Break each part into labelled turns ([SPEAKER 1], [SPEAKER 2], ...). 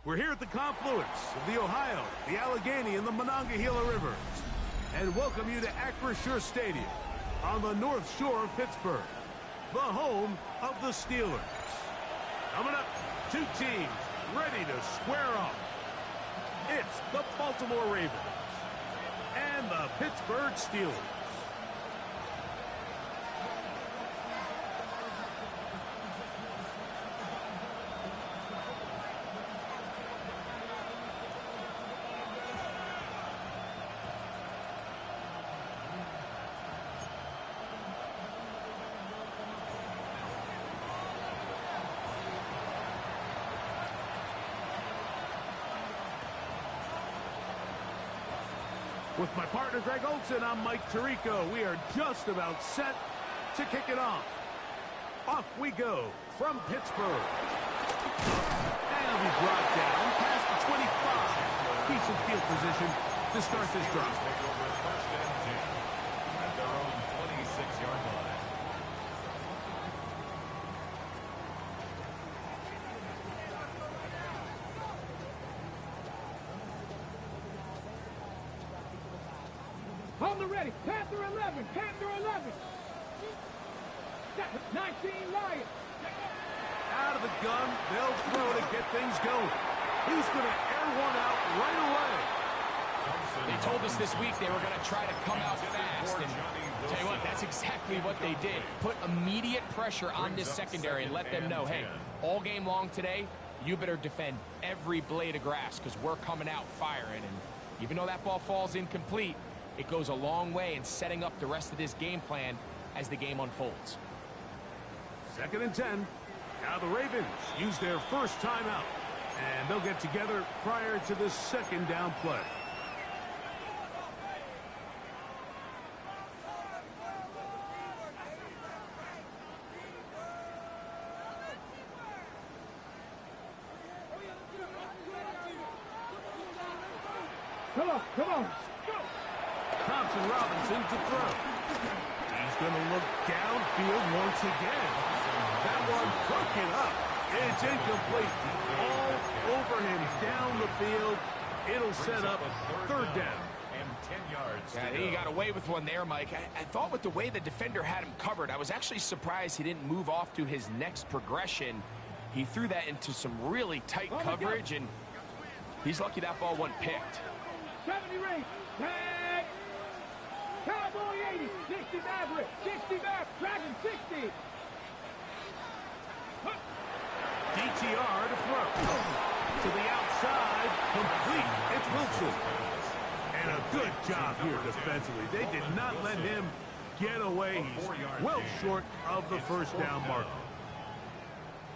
[SPEAKER 1] We're here at the confluence of the Ohio, the Allegheny, and the Monongahela Rivers, and welcome you to Acrisure Stadium on the North Shore of Pittsburgh, the home of the Steelers. Coming up, two teams ready to square off. It's the Baltimore Ravens and the Pittsburgh Steelers. With my partner, Greg Olson, I'm Mike Tirico. We are just about set to kick it off. Off we go from Pittsburgh. And it'll be brought down past the 25. Decent field position to start this drive.
[SPEAKER 2] First and 10 at their own 26-yard line.
[SPEAKER 3] On the ready, Panther 11, Panther 11. 19 Lions.
[SPEAKER 1] Out of the gun, they'll throw to get things going. He's going to air one out right away.
[SPEAKER 4] They told us this week they were going to try to come out fast, and tell you what, that's exactly what they did. Put immediate pressure on this secondary and let them know, hey, all game long today, you better defend every blade of grass because we're coming out firing. And even though that ball falls incomplete, it goes a long way in setting up the rest of this game plan as the game unfolds.
[SPEAKER 1] 2nd and 10. Now the Ravens use their first timeout, and they'll get together prior to the second down play.
[SPEAKER 3] Come on.
[SPEAKER 1] Thompson Robinson to throw. He's going to look downfield once again. That one broken up. It's incomplete. All over him down the field. It'll set up 3rd down.
[SPEAKER 2] And 10 yards.
[SPEAKER 4] Yeah, he got away with one there, Mike. I thought with the way the defender had him covered, I was actually surprised he didn't move off to his next progression. He threw that into some really tight coverage, and he's lucky that ball wasn't picked.
[SPEAKER 3] 70 rate. Tag. Cowboy 80. 60 Maverick. 60 Maverick. Dragon 60.
[SPEAKER 1] DTR to throw. To the outside. Complete. It's Wilson. And a good job here defensively. They did not let him get away. He's well short of the first down marker.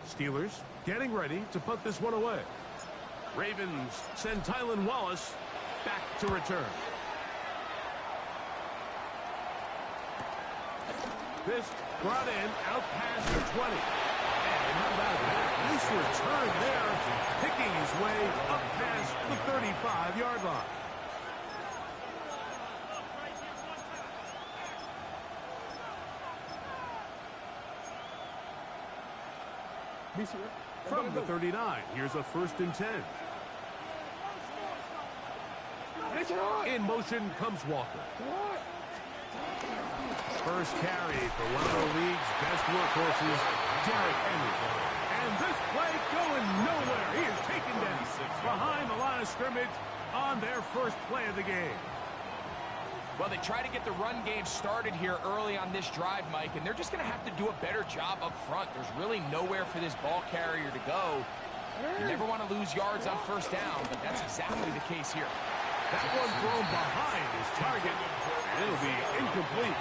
[SPEAKER 1] Steelers getting ready to put this one away. Ravens send Tylan Wallace back to return. This brought in out past the 20. And how about that? Nice return there, picking his way up past the 35-yard line. From the 39, here's a 1st and 10. In motion comes Walker. First carry for one of the league's best workhorses, Derrick Henry. And this play going nowhere. He is taken down behind the line of scrimmage on their first play of the game.
[SPEAKER 4] Well, they try to get the run game started here early on this drive, Mike, and they're just going to have to do a better job up front. There's really nowhere for this ball carrier to go. You never want to lose yards on 1st down, but that's exactly the case here.
[SPEAKER 1] That one thrown behind his target, and it'll be incomplete.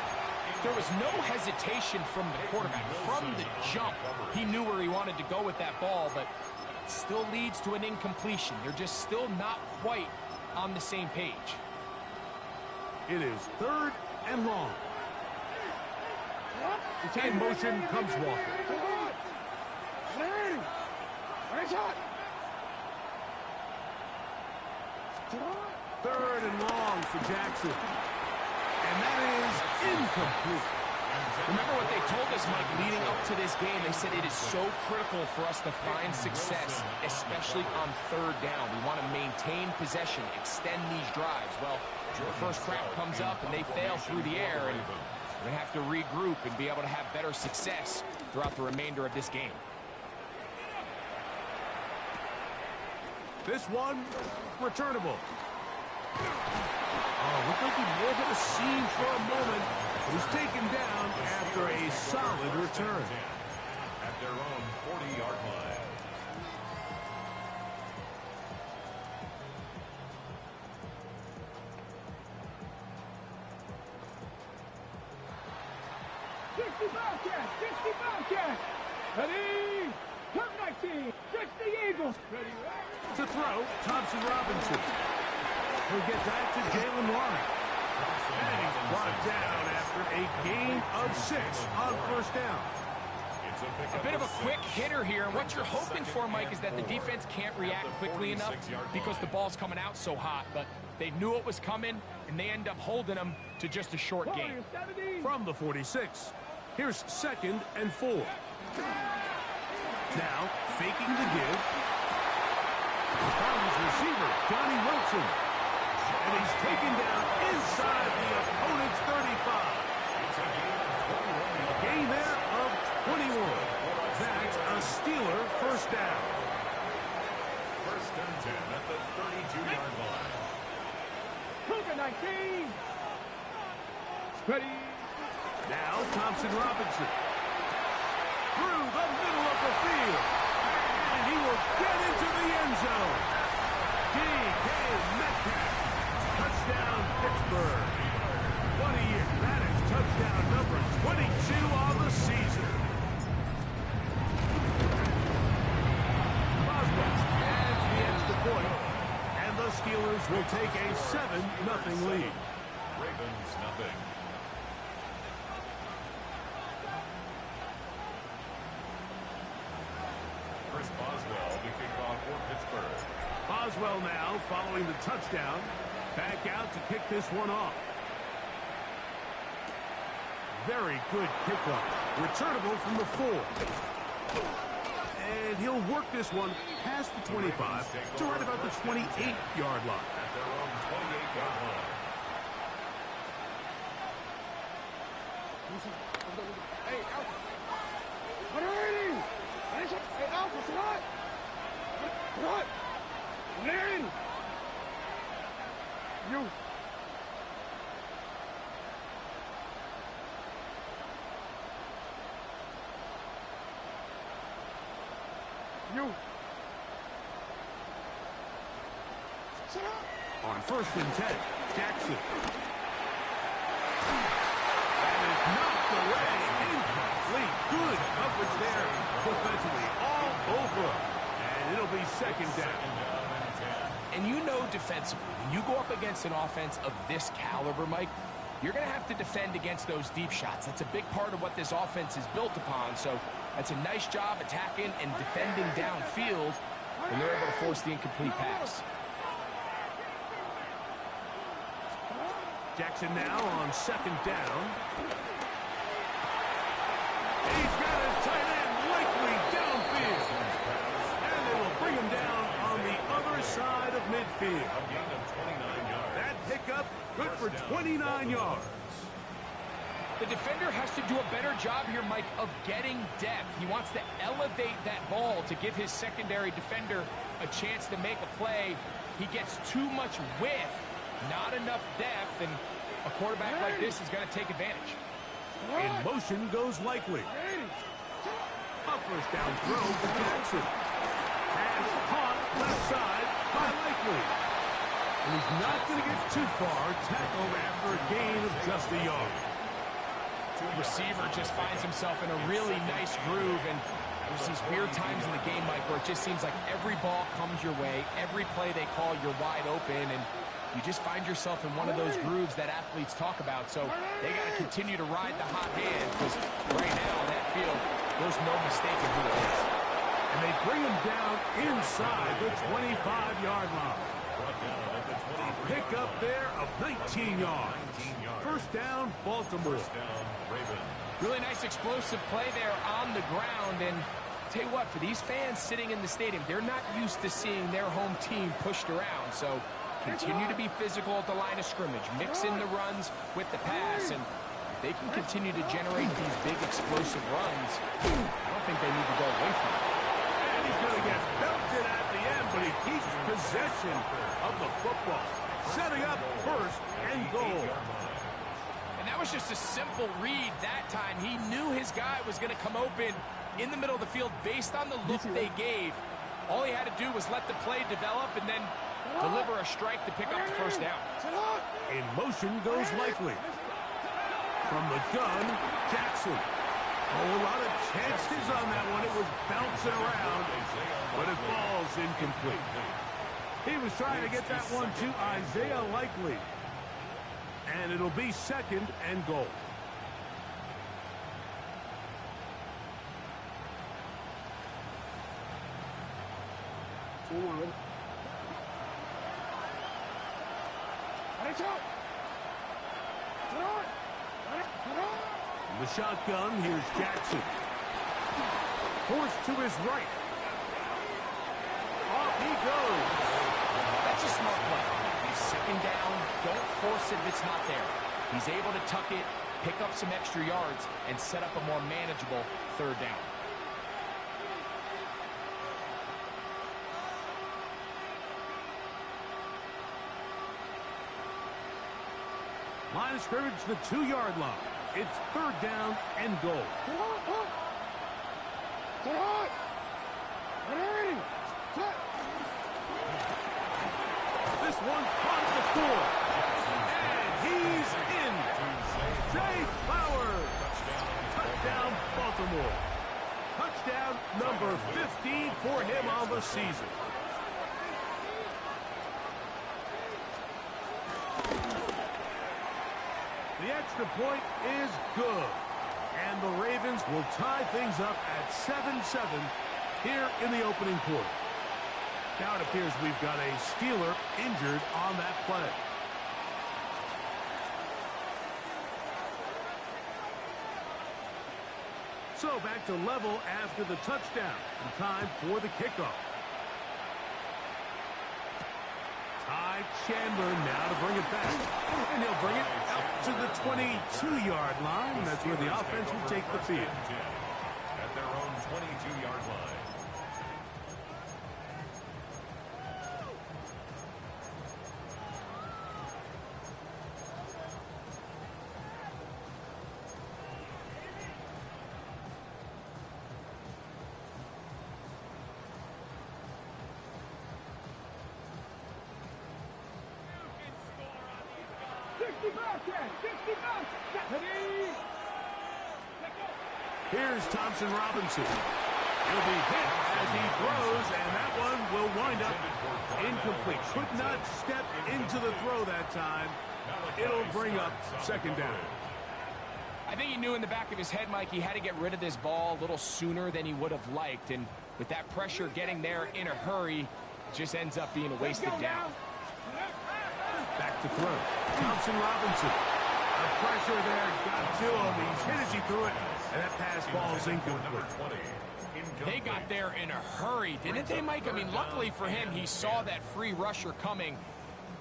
[SPEAKER 4] There was no hesitation from the quarterback. From the jump, he knew where he wanted to go with that ball, but it still leads to an incompletion. They're just still not quite on the same page.
[SPEAKER 1] It is 3rd and long. In motion comes Walker. 3rd and long for Jackson. And that is incomplete.
[SPEAKER 4] Remember what they told us, Mike, leading up to this game. They said it is so critical for us to find success, especially on third down. We want to maintain possession, extend these drives. Well, the first crowd comes up and they fail through the air, and we're going to have to regroup and be able to have better success throughout the remainder of this game.
[SPEAKER 1] This one, returnable. Oh, looked like he may have hit a seam for a moment. He was taken down after a solid return.
[SPEAKER 2] At their own 40-yard line.
[SPEAKER 3] Ready? Turn 19. 60 Eagles. Ready?
[SPEAKER 1] To throw, Thompson Robinson. He'll get back to Jalen Warren. And he's brought down after a gain of 6 on first down.
[SPEAKER 4] A bit of a quick hitter here, and what you're hoping for, Mike, is that the defense can't react quickly enough because the ball's coming out so hot, but they knew it was coming, and they end up holding them to just a short game.
[SPEAKER 1] From the 46, here's 2nd and 4. Now, faking the give. Found his receiver, Johnny Wilson. And he's taken down inside the opponent's 35. A gain there of 21. That's a Steeler first down.
[SPEAKER 2] First and 10 at the 32-yard line.
[SPEAKER 3] Cougar 19. Ready?
[SPEAKER 1] Now Thompson Robinson. Through the middle of the field. And he will get into the end zone. D.K. Metcalf. Touchdown, Pittsburgh. What a year. That is touchdown number 22 on the season. Boswell adds the extra point. And the Steelers will take a 7-0 lead.
[SPEAKER 2] Ravens nothing. Chris Boswell to kick off for Pittsburgh.
[SPEAKER 1] Boswell now following the touchdown. Back out to kick this one off. Very good kickoff. Returnable from the 4. And he'll work this one past the 25 to right about the 28-yard line.
[SPEAKER 2] At their own 28-yard line.
[SPEAKER 3] Hey, Alpha. What are you? Hey, Alpha, what? What? Larry! You.
[SPEAKER 1] On 1st and 10, Jackson. That is knocked away. Incomplete. Good coverage there defensively. All over. And it'll be 2nd down.
[SPEAKER 4] And you know defensively, when you go up against an offense of this caliber, Mike, you're going to have to defend against those deep shots. That's a big part of what this offense is built upon. So that's a nice job attacking and defending downfield when they're able to force the incomplete pass.
[SPEAKER 1] Jackson now on 2nd down. He's got his tight end likely downfield. And they will bring him down on the other side of midfield.
[SPEAKER 2] A gain of 29 yards.
[SPEAKER 1] That pickup good for 29 yards.
[SPEAKER 4] The defender has to do a better job here, Mike, of getting depth. He wants to elevate that ball to give his secondary defender a chance to make a play. He gets too much width, not enough depth, and a quarterback like this is going to take advantage.
[SPEAKER 1] In motion goes Likely. A first down throw for Jackson. Pass caught left side by Likely. And he's not going to get too far. Tackled after a gain of just a yard.
[SPEAKER 4] Receiver just finds himself in a really nice groove, and there's these weird times in the game, Mike, where it just seems like every ball comes your way, every play they call, you're wide open, and you just find yourself in one of those grooves that athletes talk about. So they got to continue to ride the hot hand, because right now that field, there's no mistaking who it is.
[SPEAKER 1] And they bring him down inside the 25-yard line. Pick up there of 19 yards. First down, Baltimore.
[SPEAKER 2] First down, Ravens.
[SPEAKER 4] Really nice explosive play there on the ground. And tell you what, for these fans sitting in the stadium, they're not used to seeing their home team pushed around. So continue to be physical at the line of scrimmage. Mix in the runs with the pass. And if they can continue to generate these big explosive runs, I don't think they need to go away from it.
[SPEAKER 1] And he's going to get belted at the end, but he keeps possession of the football. Setting up first and goal.
[SPEAKER 4] And that was just a simple read that time. He knew his guy was going to come open in the middle of the field based on the look they gave. All he had to do was let the play develop and then deliver a strike to pick up the first down.
[SPEAKER 1] In motion goes Likely. From the gun, Jackson. Oh, a lot of chances on that one. It was bouncing around, but it falls incomplete. He was trying to get that one to Isaiah Likely. And it'll be second and goal. In the shotgun, here's Jackson. Forced to his right. Off he goes.
[SPEAKER 4] That's a smart play. He's second down. Don't force it if it's not there. He's able to tuck it, pick up some extra yards, and set up a more manageable third down.
[SPEAKER 1] Line of scrimmage, the 2-yard line. It's third down and goal. This one caught at the 4. And he's in. Zay Flowers. Touchdown, Baltimore. Touchdown number 15 for him on the season. The extra point is good. And the Ravens will tie things up at 7-7 here in the opening quarter. Now it appears we've got a Steeler injured on that play. So back to level after the touchdown. And time for the kickoff. Ty Chandler now to bring it back. And he'll bring it out to the 22-yard line. That's where the offense will take the field.
[SPEAKER 2] At their own 22-yard line.
[SPEAKER 1] Here's Thompson Robinson. He'll be hit as he throws, and that one will wind up incomplete. Could not step into the throw that time. It'll bring up second down.
[SPEAKER 4] I think he knew in the back of his head, Mike, he had to get rid of this ball a little sooner than he would have liked. And with that pressure getting there in a hurry, it just ends up being a wasted down.
[SPEAKER 1] Back to throw. Thompson Robinson. The pressure there got to him. He's hit as he threw it, and that pass ball's incomplete.
[SPEAKER 4] They got there in a hurry, didn't they, Mike? I mean, luckily for him, he saw that free rusher coming,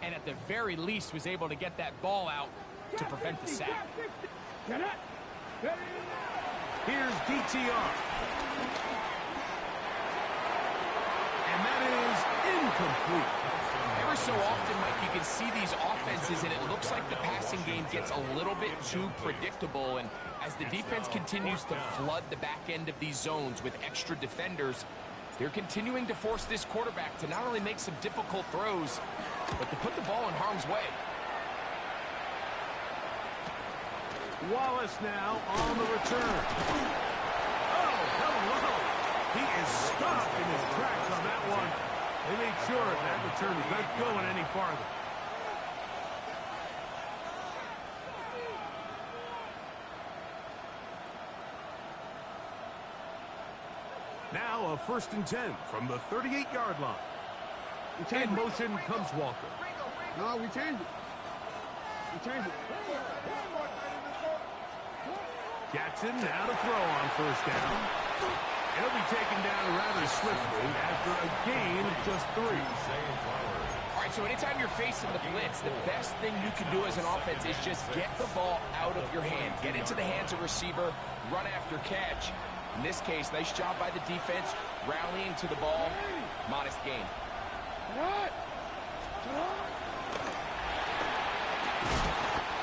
[SPEAKER 4] and at the very least was able to get that ball out to prevent the sack.
[SPEAKER 1] Here's DTR. And that is incomplete.
[SPEAKER 4] Ever so often, Mike, you can see these offenses, and it looks like the passing game gets a little bit too predictable. And as the defense continues to flood the back end of these zones with extra defenders, they're continuing to force this quarterback to not only make some difficult throws, but to put the ball in harm's way.
[SPEAKER 1] Wallace now on the return. Oh, hello. He is stopped in his tracks on that one. They made sure that return is not going any farther. Now a 1st and 10 from the 38-yard line. In motion comes Walker.
[SPEAKER 3] No, we changed it. We changed it.
[SPEAKER 1] Jackson now to throw on first down. He'll be taken down rather swiftly after a gain of just 3.
[SPEAKER 4] All right, so anytime you're facing the blitz, the best thing you can do as an offense is just get the ball out of your hand. Get into the hands of receiver, run after catch. In this case, nice job by the defense, rallying to the ball. Modest gain.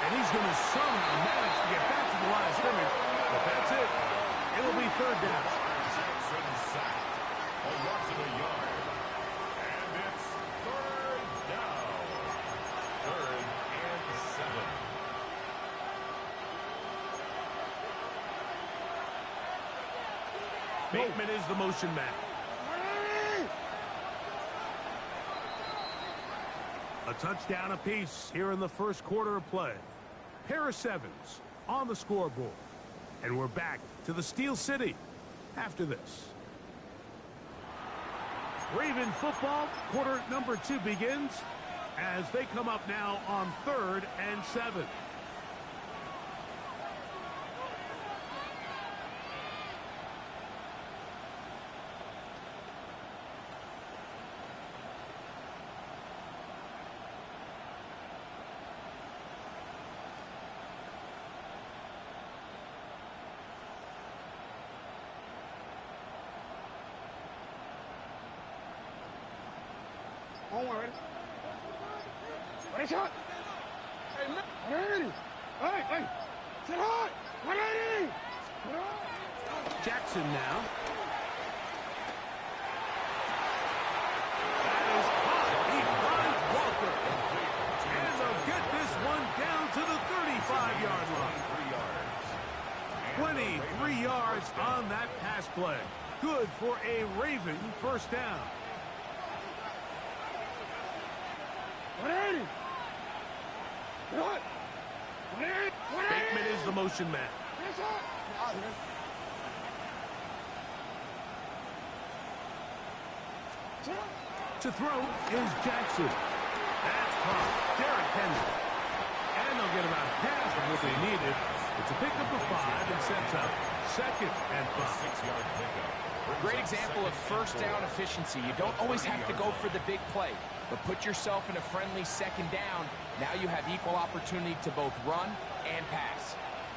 [SPEAKER 1] And he's going to somehow manage to get back to the line of scrimmage. But that's it. It'll be third down.
[SPEAKER 2] Jackson sacked. A loss of a yard. And it's third down. 3rd and 7.
[SPEAKER 1] Bateman is the motion man. A touchdown apiece here in the first quarter of play. Pair of 7s on the scoreboard. And we're back to the Steel City after this. Raven football, quarter number 2 begins as they come up now on 3rd and 7.
[SPEAKER 3] Don't worry. Ready, shot. Hey, man. Ready. Hey. Sit hard. Ready.
[SPEAKER 1] Jackson now. That is hot. He finds Walker. And they'll get this one down to the 35-yard line. 23 yards on that pass play. Good for a Raven first down. Bateman is the motion man. To throw is Jackson. That's caught. Derrick Henry. And they'll get about half of what they needed. It's a pickup of 5 and sets up 2nd and 5.
[SPEAKER 2] 6-yard pickup.
[SPEAKER 4] Great example of first down efficiency. You don't always have to go for the big play, but put yourself in a friendly 2nd down. Now you have equal opportunity to both run and pass.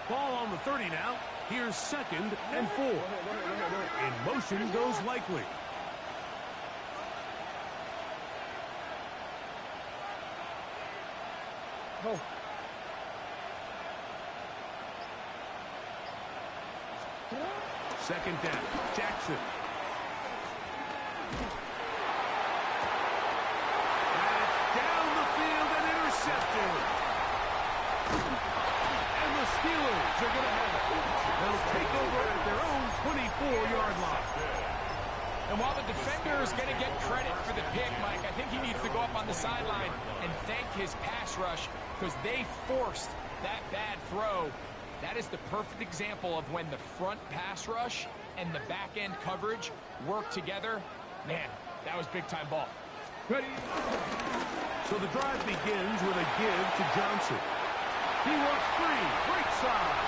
[SPEAKER 1] Ball on the 30 now. Here's 2nd and 4. In motion goes Likely.
[SPEAKER 3] Oh.
[SPEAKER 1] Second down. Jackson. That's down the field and intercepted. And the Steelers are going to have it. They'll take over at their own 24-yard line.
[SPEAKER 4] And while the defender is going to get credit for the pick, Mike, I think he needs to go up on the sideline and thank his pass rush because they forced that bad throw. That is the perfect example of when the front pass rush and the back-end coverage work together. Man, that was big-time ball.
[SPEAKER 3] Ready.
[SPEAKER 1] So the drive begins with a give to Johnson. He works free. Right side.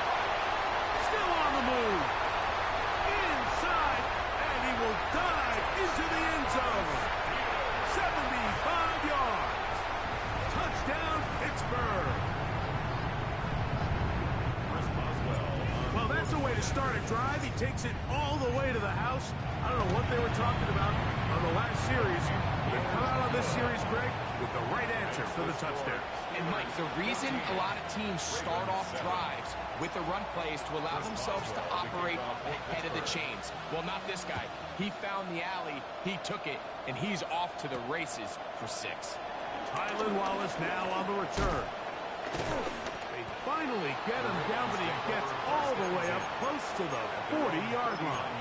[SPEAKER 1] Still on the move. Inside. And he will dive into the end zone. 75 yards. Touchdown, Pittsburgh. Well, that's a way to start a drive. He takes it all the way to the house. I don't know what they were talking about on the last series. They've come out on this series, Greg, with the right answer for the touchdown.
[SPEAKER 4] And, Mike, the reason a lot of teams start off drives with the run play is to allow themselves to operate ahead of the chains. Well, not this guy. He found the alley, he took it, and he's off to the races for 6.
[SPEAKER 1] Tylan Wallace now on the return. They finally get him down, but he gets all the way up close to the 40-yard line.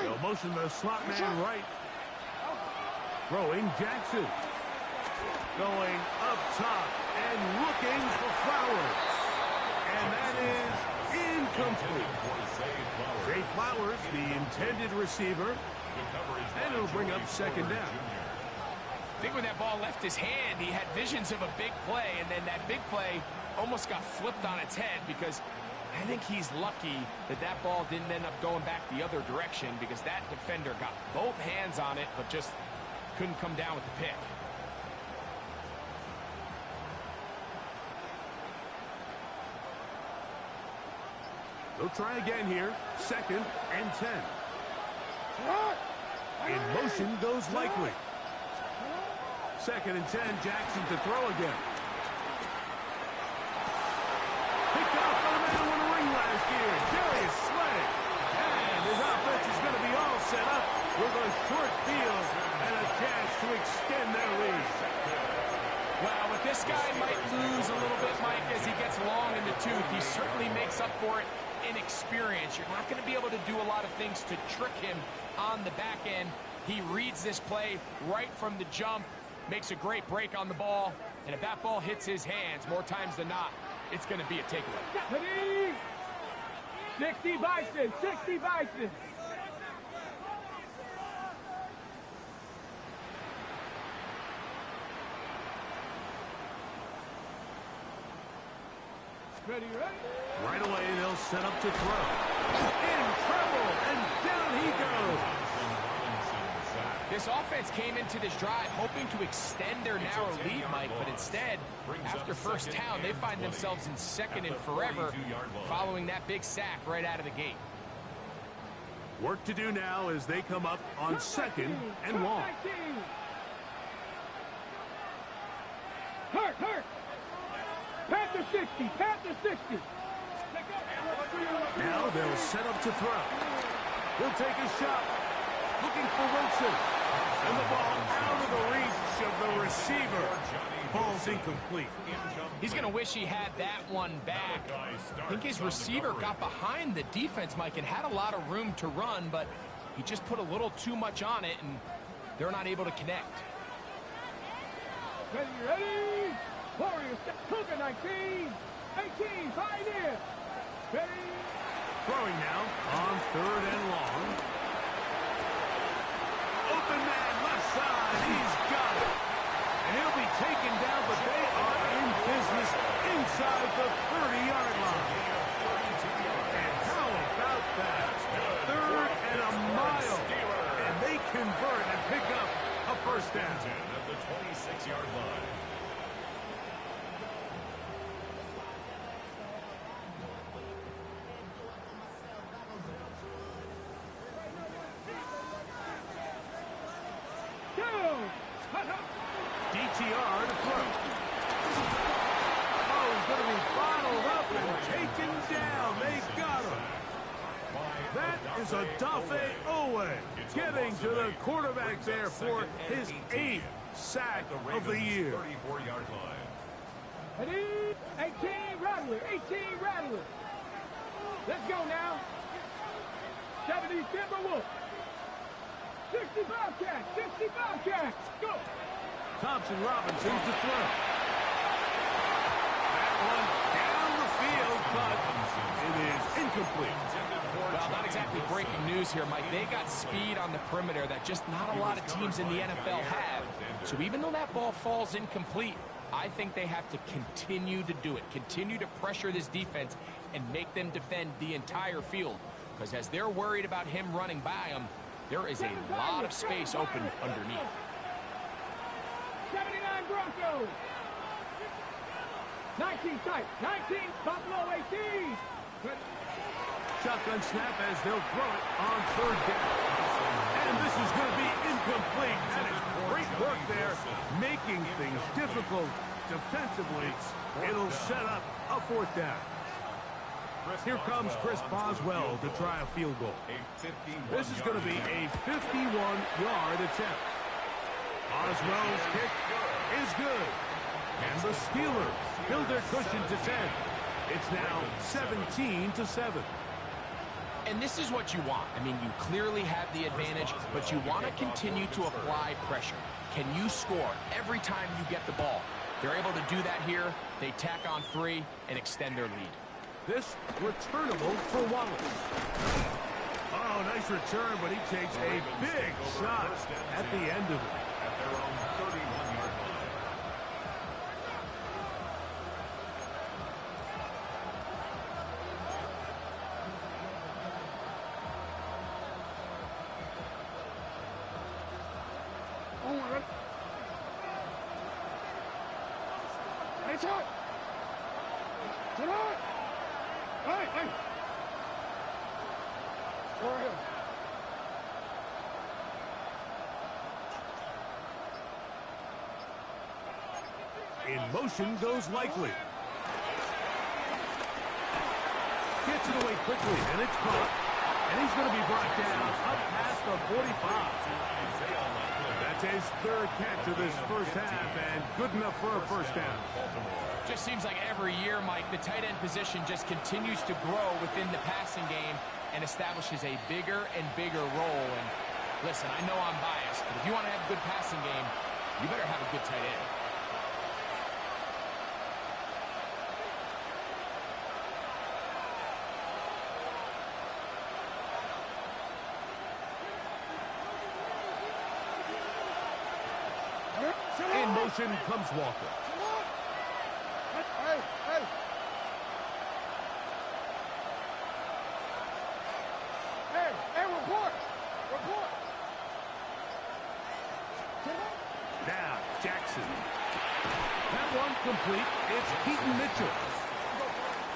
[SPEAKER 1] They'll motion the slot man right. Throwing Jackson. Going up top and looking for Flowers. And that is incomplete. Zay Flowers, the intended receiver, and it'll bring up second down.
[SPEAKER 4] I think when that ball left his hand, he had visions of a big play, and then that big play almost got flipped on its head because I think he's lucky that that ball didn't end up going back the other direction because that defender got both hands on it but just couldn't come down with the pick.
[SPEAKER 1] They'll try again here. 2nd and 10. In motion goes Likely. 2nd and 10. Jackson to throw again. Picked off by the man who won a ring last year, Darius Slay. And his offense is going to be all set up with a short field and a chance to extend their lead.
[SPEAKER 4] Well, with this guy might lose a little bit, Mike, as he gets long in the tooth. He certainly makes up for it in experience. You're not going to be able to do a lot of things to trick him on the back end. He reads this play right from the jump, makes a great break on the ball, and if that ball hits his hands more times than not, it's going to be a takeaway.
[SPEAKER 3] 60 Bison, 60 Bison. Ready, ready?
[SPEAKER 1] Right away, they'll set up to throw. In trouble, and down he goes.
[SPEAKER 4] This offense came into this drive hoping to extend their narrow lead, Mike, but instead, after first down, they find themselves in 2nd and forever following that big sack right out of the gate.
[SPEAKER 1] Work to do now as they come up on 2nd and long.
[SPEAKER 3] Hurt. Panther 60, Panther 60.
[SPEAKER 1] Now they'll set up to throw. He'll take a shot. Looking for Wilson. And the ball out of the reach of the receiver. Ball's incomplete.
[SPEAKER 4] He's going to wish he had that one back. I think his receiver got behind the defense, Mike, and had a lot of room to run, but he just put a little too much on it, and they're not able to connect.
[SPEAKER 3] Ready? Warriors, Cougar 19, 18, Pioneer. Ready?
[SPEAKER 1] Throwing now on 3rd and long. Open man left side. He's got it. And he'll be taken down, but they are in business inside the 30-yard line. And how about that? 3rd and a mile. And they convert and pick up a first down.
[SPEAKER 2] At the 26-yard line.
[SPEAKER 1] DTR to throw. Oh, he's going to be bottled up and taken down. They got him. That is a Dafe Owe getting to the quarterback there for his 8th sack of the year.
[SPEAKER 2] 34-yard line.
[SPEAKER 3] Ready? 18 Rattler, 18 Rattler. Let's go now. 70 Timberwolf. 60 Bobcats, 60 Bobcats. Go.
[SPEAKER 1] Thompson Robinson to throw. That one down the field, but it is incomplete.
[SPEAKER 4] Well, not exactly breaking news here, Mike. They got speed on the perimeter that just not a lot of teams in the NFL have. So even though that ball falls incomplete, I think they have to continue to do it. Continue to pressure this defense and make them defend the entire field. Because as they're worried about him running by them, there is a lot of space open underneath.
[SPEAKER 3] 79 Broncos. 19 tight. 19 Buffalo 18.
[SPEAKER 1] Shotgun snap as they'll throw it on 3rd down. And this is going to be incomplete. That is great work there, making things difficult defensively. It'll set up a 4th down. Here comes Chris Boswell to try a field goal. This is going to be a 51-yard attempt. Boswell's kick is good. And the Steelers build their cushion to 10. It's now 17-7.
[SPEAKER 4] And this is what you want. I mean, you clearly have the advantage, but you want to continue to apply pressure. Can you score every time you get the ball? They're able to do that here. They tack on 3 and extend their lead.
[SPEAKER 1] This returnable for Wallace. Oh, nice return, but he takes a big shot at the end of it.
[SPEAKER 2] At their own 31-yard line.
[SPEAKER 3] Hey, shot! Shot! Hey, hey! Go ahead.
[SPEAKER 1] In motion goes Likely. Gets it away quickly, and it's caught. And he's going to be brought down up past the 45. That's his third catch of this first half, and good enough for a first down.
[SPEAKER 4] Just seems like every year, Mike, the tight end position just continues to grow within the passing game and establishes a bigger and bigger role. And listen, I know I'm biased, but if you want to have a good passing game, you better have a good tight end.
[SPEAKER 1] In motion comes Walker.
[SPEAKER 3] Hey, hey! Hey, hey, report! Report!
[SPEAKER 1] Now, Jackson. That one complete. It's Keaton Mitchell.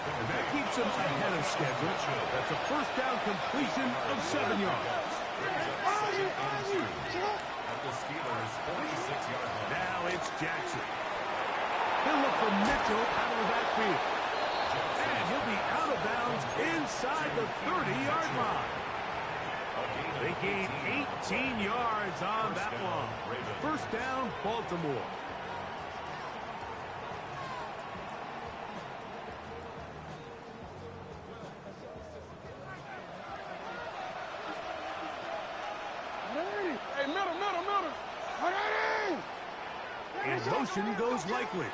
[SPEAKER 1] And that keeps him ahead of schedule. That's a first down completion of 7 yards.
[SPEAKER 2] At the Steelers' 46-yard line.
[SPEAKER 1] Now it's Jackson. He'll look for Mitchell out of the backfield. And he'll be out of bounds inside the 30-yard line. They gain 18 yards on that one. First down, Baltimore.
[SPEAKER 3] Hey, middle! Hey!
[SPEAKER 1] In motion goes Likely.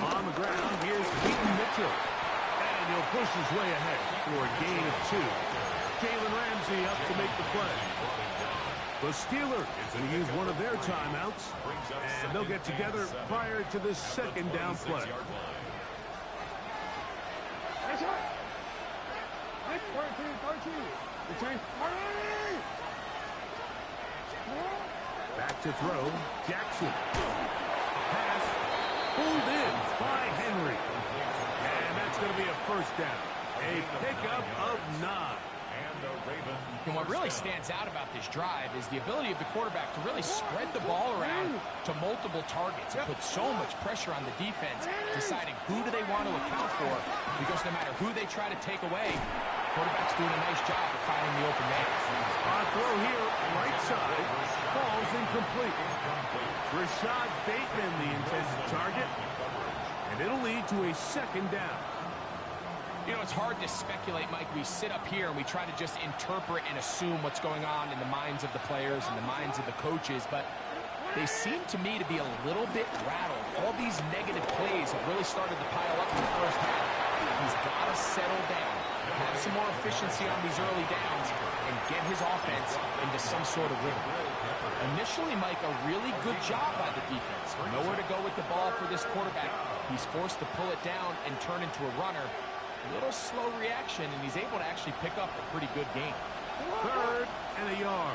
[SPEAKER 1] On the ground, here's Keaton Mitchell. And he'll push his way ahead for a gain of 2. Jalen Ramsey up to make the play. The Steelers going to use one of their timeouts, and they'll get together prior to the second down play.
[SPEAKER 3] Hey, shot! Hey, 13!
[SPEAKER 1] Back to throw, Jackson. Pass pulled in by Henry. And that's going to be a first down. A pickup of 9.
[SPEAKER 4] And what really stands out about this drive is the ability of the quarterback to really spread the ball around to multiple targets and put so much pressure on the defense, deciding who do they want to account for, because no matter who they try to take away, quarterback's doing a nice job of finding the open man.
[SPEAKER 1] On throw here, right side, falls incomplete. Rashad Bateman, the intended target, and it'll lead to a second down.
[SPEAKER 4] You know, it's hard to speculate, Mike. We sit up here and we try to just interpret and assume what's going on in the minds of the players and the minds of the coaches, but they seem to me to be a little bit rattled. All these negative plays have really started to pile up in the first half. He's got to settle down, have some more efficiency on these early downs, and get his offense into some sort of rhythm. Initially, Mike, a really good job by the defense. Nowhere to go with the ball for this quarterback. He's forced to pull it down and turn into a runner. A little slow reaction, and he's able to actually pick up a pretty good game.
[SPEAKER 1] 3rd and a yard.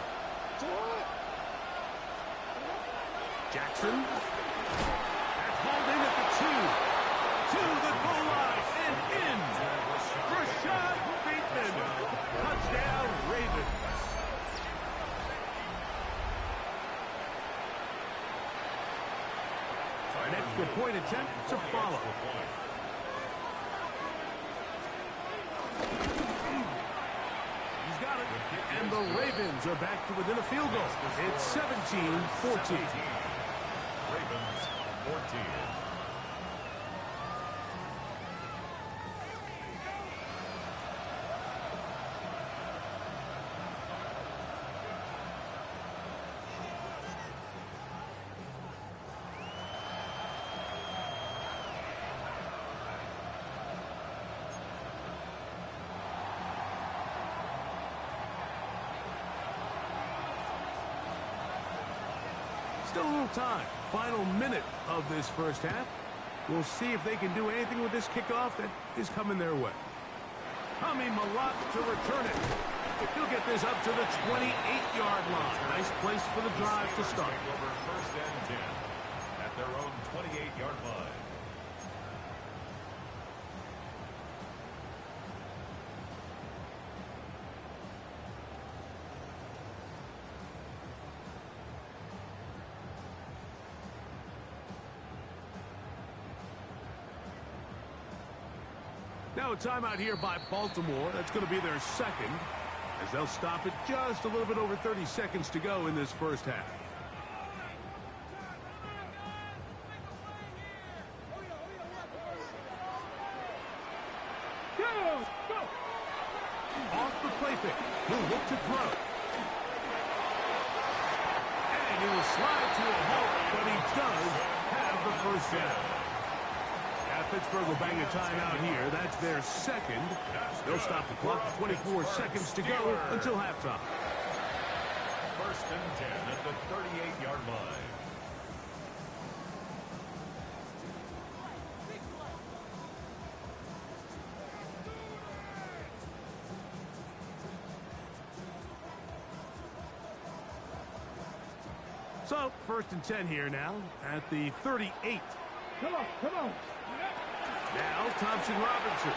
[SPEAKER 1] Jackson. That's hauled in at the 2. To the goal line and in. Rashad Bateman. Touchdown, Ravens. An extra point attempt to follow. He's got it. And the Ravens are back to within a field goal. It's 17-14.
[SPEAKER 2] Ravens 14.
[SPEAKER 1] Still a little time. Final minute of this first half. We'll see if they can do anything with this kickoff that is coming their way. Hami Malak to return it. He'll get this up to the 28-yard line. Nice place for the drive to start.
[SPEAKER 2] Over first and 10 at their own 28-yard line.
[SPEAKER 1] Now a timeout here by Baltimore. That's going to be their second, as they'll stop it just a little bit over 30 seconds to go in this first half. Off the play fake. He'll look to throw. And he will slide to a halt, but he does have the first down. Pittsburgh will bang a timeout here. That's their second. They'll stop the clock with 24 seconds to go until halftime.
[SPEAKER 2] First and 10 at the 38-yard line.
[SPEAKER 1] So, first and 10 here now at the 38.
[SPEAKER 3] Come on, come on.
[SPEAKER 1] Now, Thompson Robinson.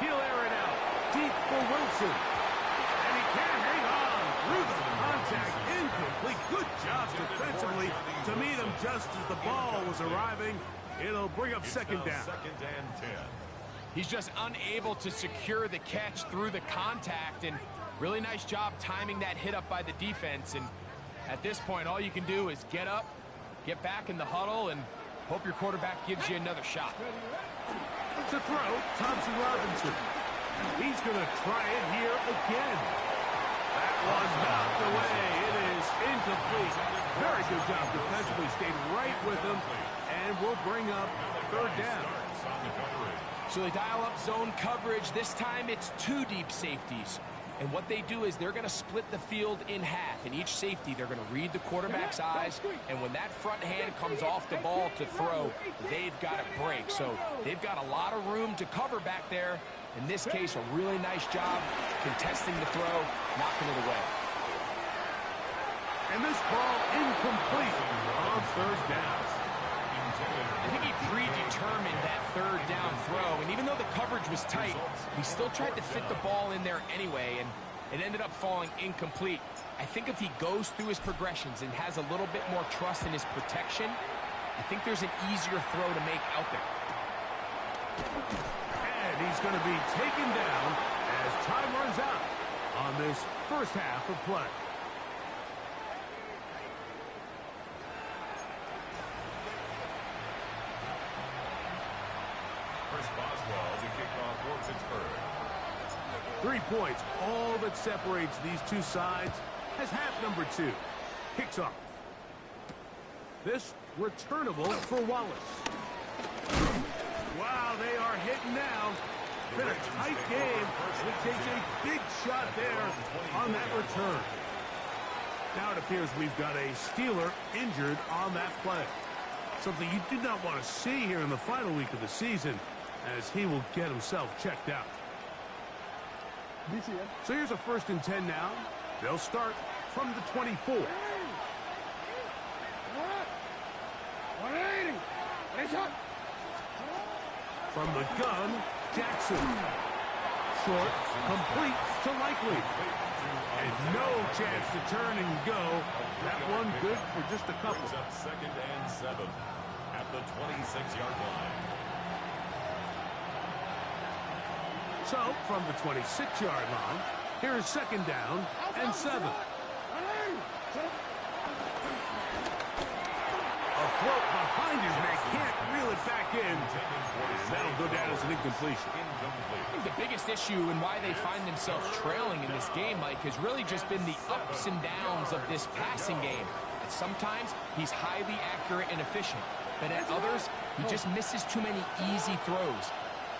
[SPEAKER 1] He'll air it out. Deep for Wilson. And he can't hang on. Through the contact. Incomplete. Good job defensively to meet him just as the ball was arriving. It'll bring up second down.
[SPEAKER 2] Second and 10.
[SPEAKER 4] He's just unable to secure the catch through the contact, and really nice job timing that hit up by the defense. And at this point, all you can do is get up, get back in the huddle, and hope your quarterback gives you another shot.
[SPEAKER 1] To throw, Thompson Robinson. He's going to try it here again. That was knocked away. It is incomplete. Very good job defensively. Stayed right with him, and will bring up third down.
[SPEAKER 4] So they dial up zone coverage. This time it's two deep safeties. And what they do is they're going to split the field in half. In each safety, they're going to read the quarterback's eyes. And when that front hand comes off the ball to throw, they've got to break. So they've got a lot of room to cover back there. In this case, a really nice job contesting the throw, knocking it away.
[SPEAKER 1] And this ball incomplete on third down.
[SPEAKER 4] I think he predetermined that third down throw, and even though the coverage was tight, he still tried to fit the ball in there anyway, and it ended up falling incomplete. I think if he goes through his progressions and has a little bit more trust in his protection, I think there's an easier throw to make out there.
[SPEAKER 1] And he's going to be taken down as time runs out on this first half of play.
[SPEAKER 2] Boswell to kick off for Pittsburgh.
[SPEAKER 1] 3 points, all that separates these two sides as half number 2 kicks off. This returnable for Wallace. Wow, they are hitting now. Been a tight game. It takes a big shot there on that return. Now it appears we've got a Steeler injured on that play. Something you do not want to see here in the final week of the season, as he will get himself checked out. So here's a first and 10 now. They'll start from the 24.
[SPEAKER 3] 180. It's up.
[SPEAKER 1] From the gun, Jackson. Short, complete to Likely. And no chance to turn and go. That one good for just a couple.
[SPEAKER 2] Up second and 7 at the 26-yard line.
[SPEAKER 1] So, from the 26-yard line, here's second down and 7. A float behind his man, can't reel it back in. That'll go down as an incompletion.
[SPEAKER 4] I think the biggest issue and why they find themselves trailing in this game, Mike, has really just been the ups and downs of this passing game. And sometimes he's highly accurate and efficient, but at others, he just misses too many easy throws.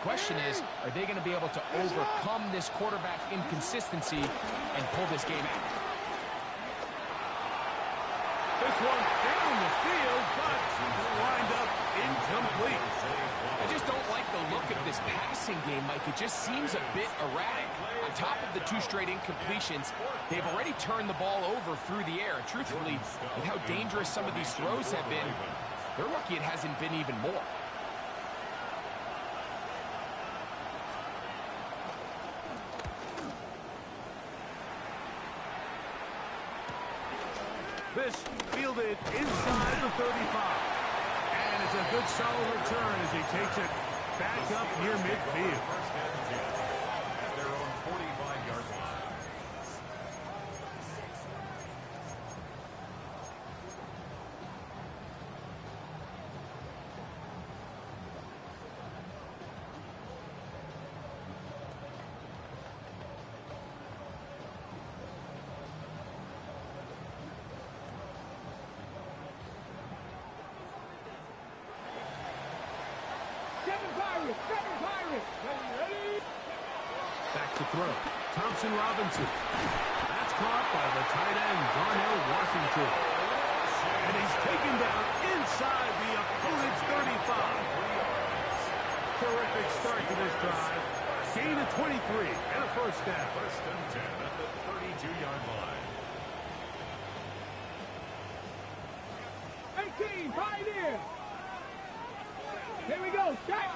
[SPEAKER 4] Question is, are they going to be able to overcome this quarterback inconsistency and pull this game out?
[SPEAKER 1] This one down the field, but lined up incomplete.
[SPEAKER 4] I just don't like the look of this passing game, Mike. It just seems a bit erratic. On top of the 2 straight incompletions, they've already turned the ball over through the air. Truthfully, with how dangerous some of these throws have been, they're lucky it hasn't been even more.
[SPEAKER 1] This fielded inside the 35. And it's a good solid return as he takes it back up near midfield.
[SPEAKER 2] At their own 45-yard line.
[SPEAKER 3] Seven Pirates. Ready?
[SPEAKER 1] Back to throw. Thompson Robinson. That's caught by the tight end, Darnell Washington. And he's taken down inside the opponent's 35. Terrific start to this drive. Gain of 23 and a first down.
[SPEAKER 2] First and 10 at the 32-yard line.
[SPEAKER 3] 18, Pioneer. Here we go, shot.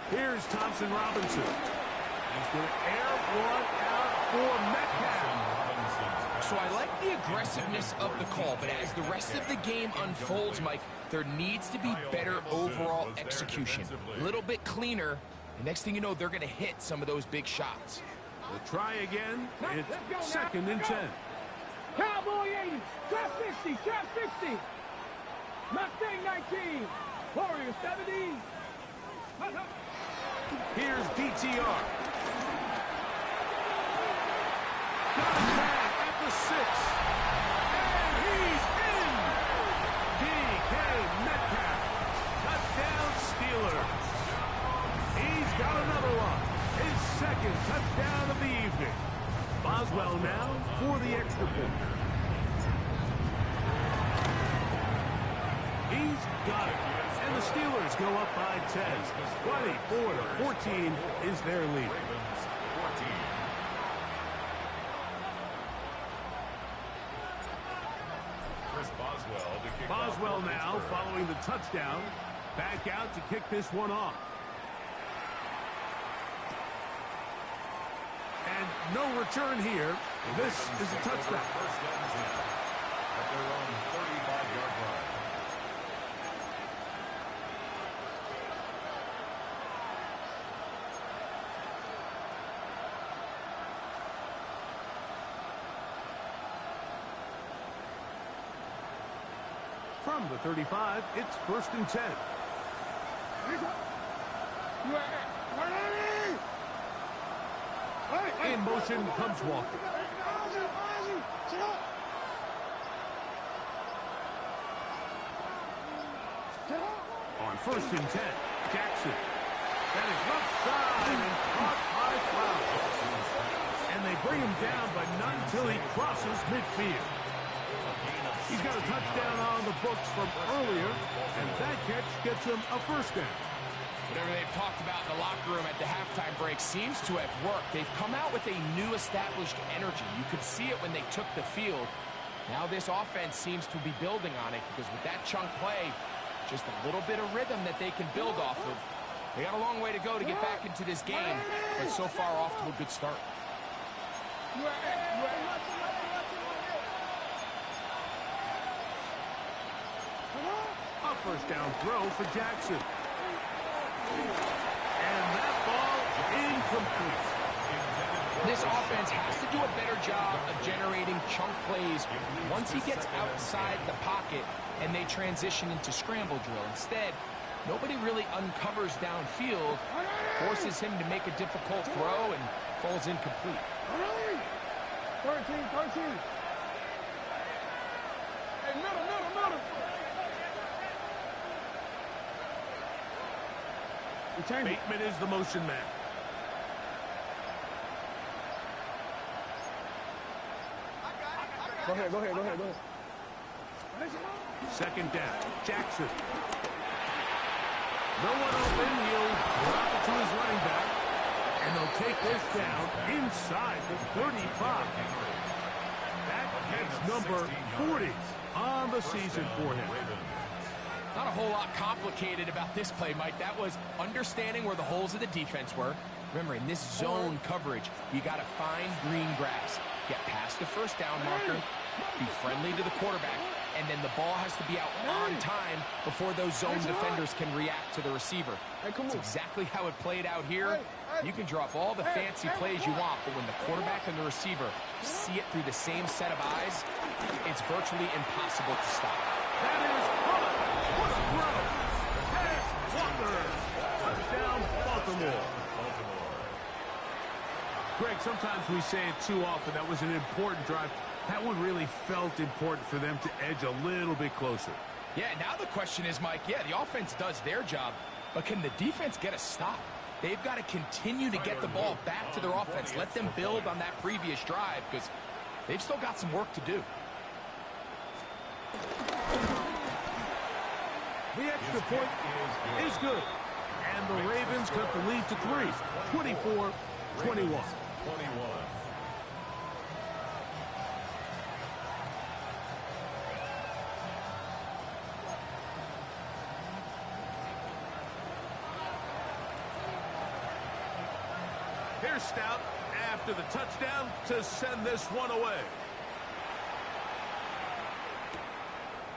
[SPEAKER 1] Here's Thompson Robinson. He's going to air one out for Metcalf.
[SPEAKER 4] So I like the aggressiveness of the call, but as the rest of the game unfolds, Mike, there needs to be better overall execution. A little bit cleaner. The next thing you know, they're going to hit some of those big shots.
[SPEAKER 1] We'll try again. It's second and 10.
[SPEAKER 3] Cowboy 80, trap 60, trap 60. Mustang 19, Warrior 70.
[SPEAKER 1] Here's DTR. Got a tag at the 6. And he's in. DK Metcalf. Touchdown Steelers. He's got another one. His second touchdown of the evening. Boswell now for the extra point. He's got it. And the Steelers go up by 10. 24-14 is their lead.
[SPEAKER 2] Ravens 14. Chris Boswell to kick
[SPEAKER 1] Boswell
[SPEAKER 2] off
[SPEAKER 1] now
[SPEAKER 2] Pittsburgh.
[SPEAKER 1] following the touchdown. Back out to kick this one off. And no return here. This is a touchdown.
[SPEAKER 2] First and 10 at their own 35-yard line.
[SPEAKER 1] From the 35, it's first and 10. In motion comes Walker. On first and 10, Jackson. That is left side and caught by Flowers. And they bring him down, but not until he crosses midfield. He's got a touchdown on the books from earlier, and that catch gets him a first down.
[SPEAKER 4] Whatever they've talked about in the locker room at the halftime break seems to have worked. They've come out with a new established energy. You could see it when they took the field. Now this offense seems to be building on it because with that chunk play, just a little bit of rhythm that they can build off of. They got a long way to go to get back into this game, but so far off to a good start.
[SPEAKER 1] A first down throw for Jackson. And that ball incomplete.
[SPEAKER 4] This offense has to do a better job of generating chunk plays once he gets outside the pocket and they transition into scramble drill. Instead, nobody really uncovers downfield, forces him to make a difficult throw, and falls incomplete.
[SPEAKER 3] 13. Hey, middle.
[SPEAKER 1] Bateman is the motion man.
[SPEAKER 3] Go ahead.
[SPEAKER 1] Second down, Jackson. No one open, he'll drop it to his running back. And they'll take this down inside the 35. That heads number 40 on the season for him.
[SPEAKER 4] Not a whole lot complicated about this play, Mike. That was understanding where the holes of the defense were. Remember, in this zone coverage, you got to find green grass. Get past the first down marker, be friendly to the quarterback, and then the ball has to be out on time before those zone defenders can react to the receiver. That's exactly how it played out here. You can draw up all the fancy plays you want, but when the quarterback and the receiver see it through the same set of eyes, it's virtually impossible to stop.
[SPEAKER 1] That is hot. What a throw. That's Walker. Touchdown, Baltimore. Greg, sometimes we say it too often. That was an important drive. That one really felt important for them to edge a little bit closer.
[SPEAKER 4] Yeah, now the question is, Mike, yeah, the offense does their job, but can the defense get a stop? They've got to continue to get the ball back to their offense. Let them build on that previous drive because they've still got some work to do.
[SPEAKER 1] The extra point is good. And the Ravens cut the lead to 3, 24-21. Here's Stout after the touchdown to send this one away.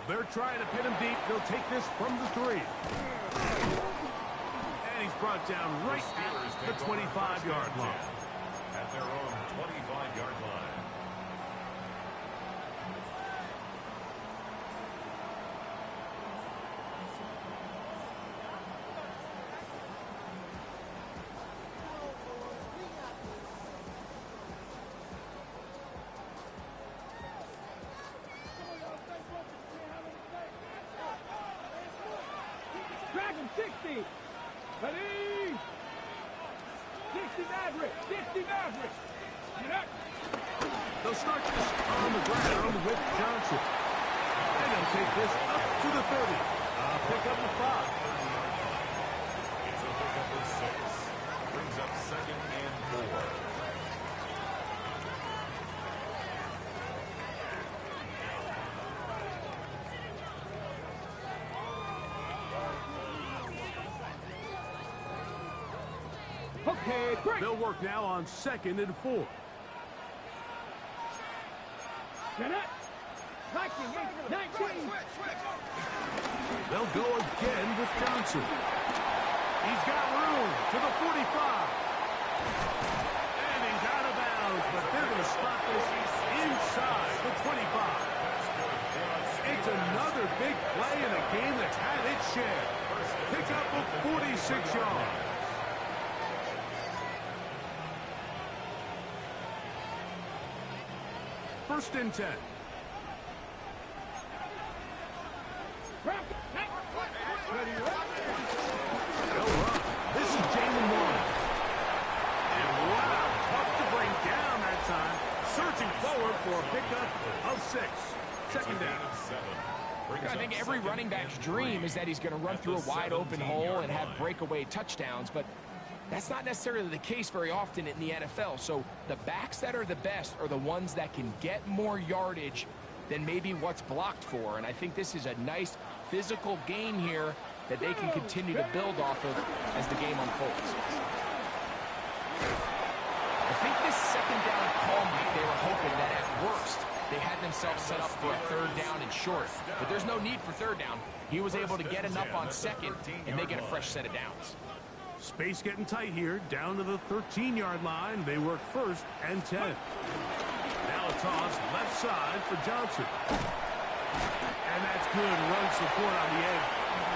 [SPEAKER 1] They're trying to pin him deep. They'll take this from the 3. And he's brought down right at the 25-yard line.
[SPEAKER 2] At their own 25-yard line.
[SPEAKER 3] Dragon 60. Ready? 60 Maverick. 60 Maverick. Get up.
[SPEAKER 1] They'll start this on the ground with Johnson. And they'll take this up to the 30. Pick up the 5.
[SPEAKER 2] It's a pick up of 6. Brings up 2nd and 4.
[SPEAKER 3] Okay, great.
[SPEAKER 1] They'll work now on 2nd and 4.
[SPEAKER 3] Get up. 19.
[SPEAKER 1] They'll go again with Johnson. He's got room to the 45. And he's out of bounds, but they're going to stop this inside the 25. It's another big play in a game that's had its share. Pick up of 46 yards. First and 10. They'll run. This is Jalen Warren. And wow, tough to bring down that time. Searching forward for a pickup of 6. Second down.
[SPEAKER 4] I think every running back's dream is that he's going to run through a wide open hole and have breakaway touchdowns, but that's not necessarily the case very often in the NFL. So the backs that are the best are the ones that can get more yardage than maybe what's blocked for. And I think this is a nice physical gain here that they can continue to build off of as the game unfolds. I think this second down call, they were hoping that at worst they had themselves set up for a 3rd down and short. But there's no need for 3rd down. He was able to get enough on 2nd and make it a fresh set of downs.
[SPEAKER 1] Space getting tight here, down to the 13-yard line. They work 1st and 10. Now a toss left side for Johnson. And that's good run support on the edge.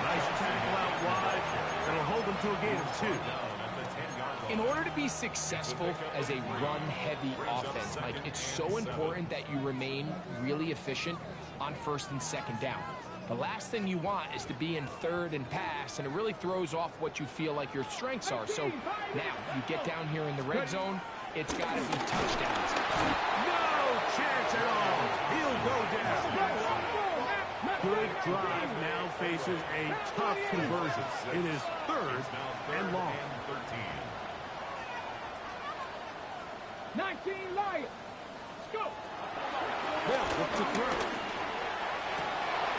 [SPEAKER 1] Nice tackle out wide. That'll hold them to a gain of 2.
[SPEAKER 4] In order to be successful as a run-heavy offense, Mike, it's so important that you remain really efficient on 1st and 2nd down. The last thing you want is to be in 3rd and pass, and it really throws off what you feel like your strengths are. So now you get down here in the red zone, it's got to be touchdowns.
[SPEAKER 1] No chance at all. He'll go down. drive now faces a tough conversion. It is 3rd and long.
[SPEAKER 3] 19 Lions. Let's go.
[SPEAKER 1] Bell look to throw.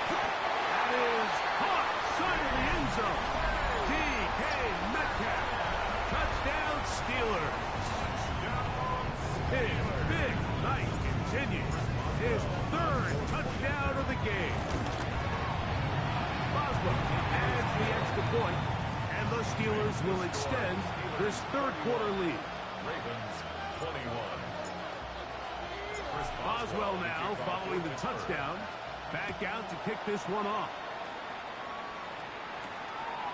[SPEAKER 1] That is caught. Side of the end zone. D.K. Metcalf. Touchdown Steelers. His big night continues. His 3rd touchdown of the game. Boswell adds the extra point, and the Steelers will extend this 3rd quarter lead.
[SPEAKER 2] Ravens 21.
[SPEAKER 1] Boswell now following the touchdown. Back out to kick this one off.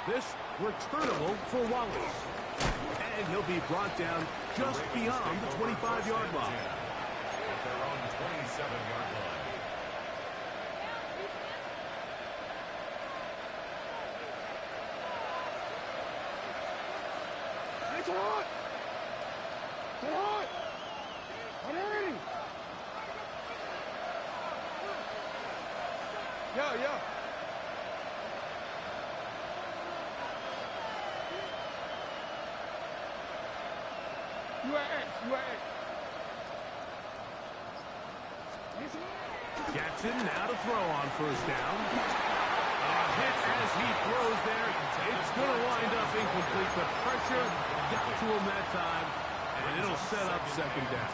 [SPEAKER 1] This returnable for Wallace. And he'll be brought down just beyond the 25-yard line.
[SPEAKER 2] At their own 27-yard line.
[SPEAKER 3] It's hot. It's hot. I'm ready. Yeah. You are X.
[SPEAKER 1] Jackson now to throw on 1st down. A hit as he throws there. It's going to wind up incomplete. The pressure got to him that time, and it'll set up 2nd down.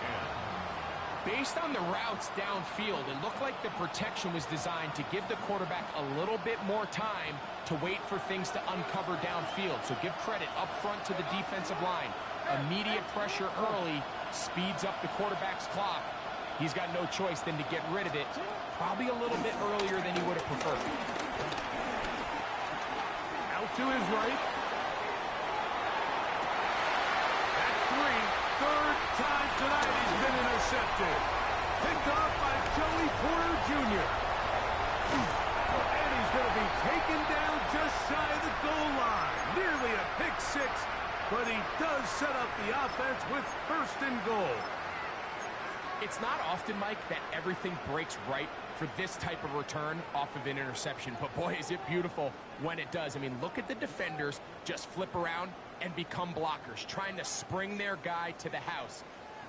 [SPEAKER 4] Based on the routes downfield, it looked like the protection was designed to give the quarterback a little bit more time to wait for things to uncover downfield. So give credit up front to the defensive line. Immediate pressure early speeds up the quarterback's clock. He's got no choice than to get rid of it, probably a little bit earlier than he would have preferred.
[SPEAKER 1] Out to his right. That's 3. 3rd time tonight he's been intercepted. Picked off by Joey Porter Jr. And he's going to be taken down just shy of the goal line. Nearly a pick 6, but he does set up the offense with 1st and goal.
[SPEAKER 4] It's not often, Mike, that everything breaks right for this type of return off of an interception. But, boy, is it beautiful when it does. I mean, look at the defenders just flip around and become blockers, trying to spring their guy to the house.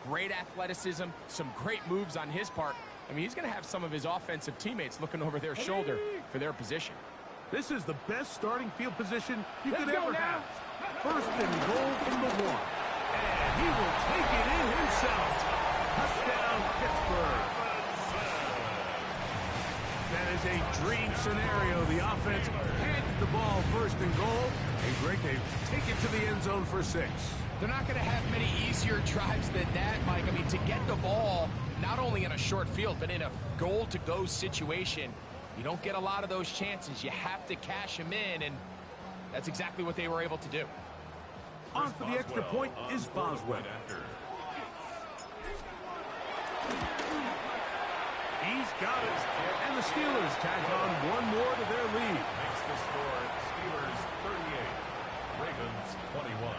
[SPEAKER 4] Great athleticism, some great moves on his part. I mean, he's going to have some of his offensive teammates looking over their shoulder for their position.
[SPEAKER 1] This is the best starting field position you could ever have. 1st and goal from the 1. And he will take it in himself. Touchdown, Pittsburgh. That is a dream scenario. The offense hands the ball 1st and goal. And Greg, they take it to the end zone for 6.
[SPEAKER 4] They're not going to have many easier drives than that, Mike. I mean, to get the ball, not only in a short field, but in a goal-to-go situation, you don't get a lot of those chances. You have to cash them in, and that's exactly what they were able to do.
[SPEAKER 1] On for the extra point is Boswell. He's got it. And the Steelers tack on one more to their lead.
[SPEAKER 2] Makes the score Steelers 38, Ravens 21.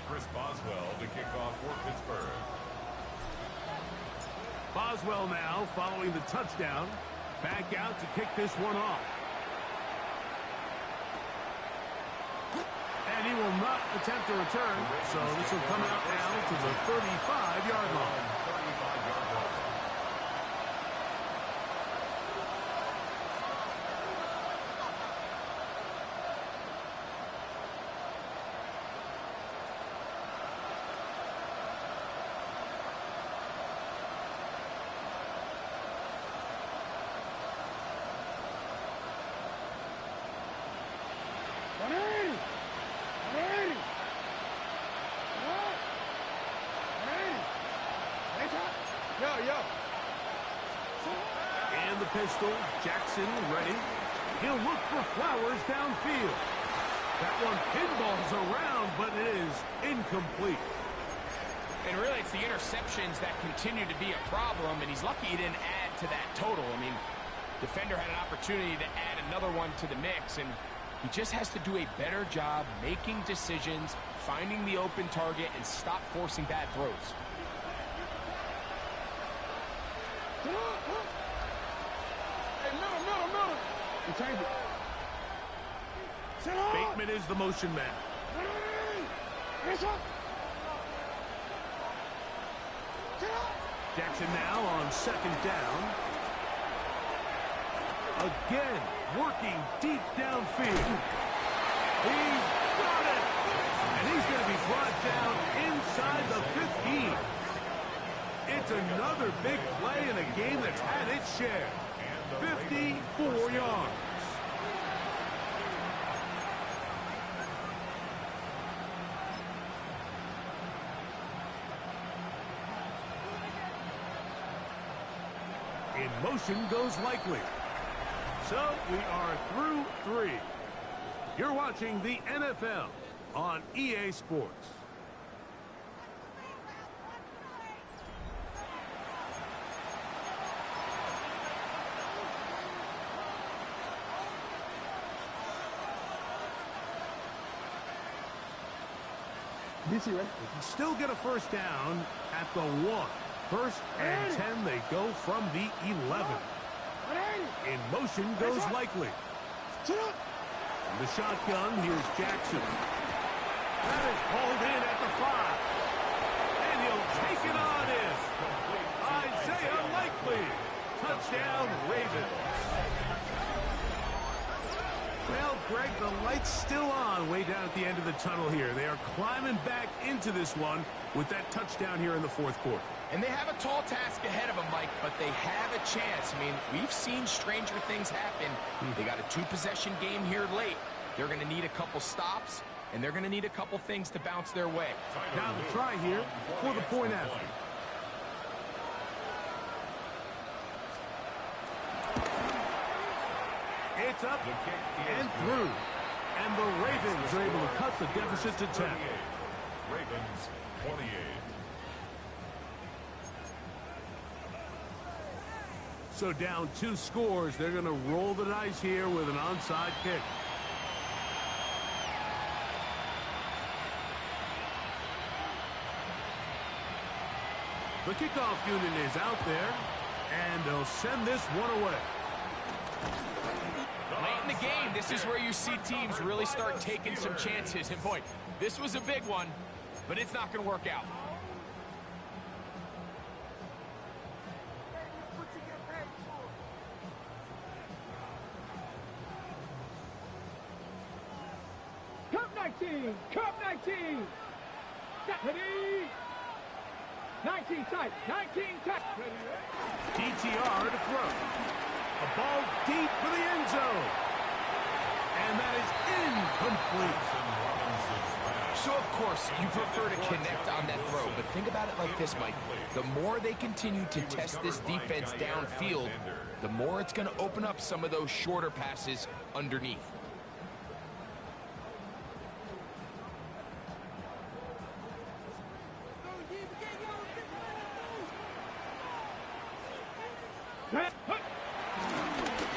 [SPEAKER 2] Chris Boswell to kick off for Pittsburgh.
[SPEAKER 1] Boswell now following the touchdown. Back out to kick this one off. And he will not attempt to return, so this will come out now to the 35-yard line. And the pistol, Jackson ready. He'll look for Flowers downfield. That one pinballs around, but it is incomplete.
[SPEAKER 4] And really, it's the interceptions that continue to be a problem, and he's lucky he didn't add to that total. I mean, defender had an opportunity to add another one to the mix, and He just has to do a better job making decisions, finding the open target, and stop forcing bad throws.
[SPEAKER 3] Hey, middle. You change it.
[SPEAKER 1] Bateman is the motion man. Jackson now on second down. Again, working deep downfield. He's got it! And he's going to be brought down inside the 15. It's another big play in a game that's had its share. 54 yards. In motion goes Likely. So we are through 3. You're watching the NFL on EA Sports.
[SPEAKER 3] DC, right?
[SPEAKER 1] They can still get a first down at the 1. First and 10, they go from the 11. In motion goes Likely. From the shotgun, here's Jackson. That is hauled in at the 5. And he'll take it on in. Isaiah Likely. Touchdown, Ravens. Well, Greg, the light's still on way down at the end of the tunnel here. They are climbing back into this one with that touchdown here in the fourth quarter.
[SPEAKER 4] And they have a tall task ahead of them, Mike, but they have a chance. I mean, we've seen stranger things happen. They got a 2-possession game here late. They're going to need a couple stops, and they're going to need a couple things to bounce their way.
[SPEAKER 1] Now the try here for the point after. It's up and through. And the Ravens are able to cut the deficit to 10.
[SPEAKER 2] Ravens 28.
[SPEAKER 1] So down 2 scores, they're going to roll the dice here with an onside kick. The kickoff unit is out there, and they'll send this one away.
[SPEAKER 4] Late in the game, this is where you see teams really start taking some chances. And boy, this was a big one, but it's not going to work out.
[SPEAKER 3] Cup 19. Ready. 19 tight. 19 tight.
[SPEAKER 1] DTR to throw. A ball deep for the end zone. And that is incomplete.
[SPEAKER 4] So, of course, you prefer to connect on that throw, but think about it like this, Mike. The more they continue to test this defense downfield, the more it's going to open up some of those shorter passes underneath.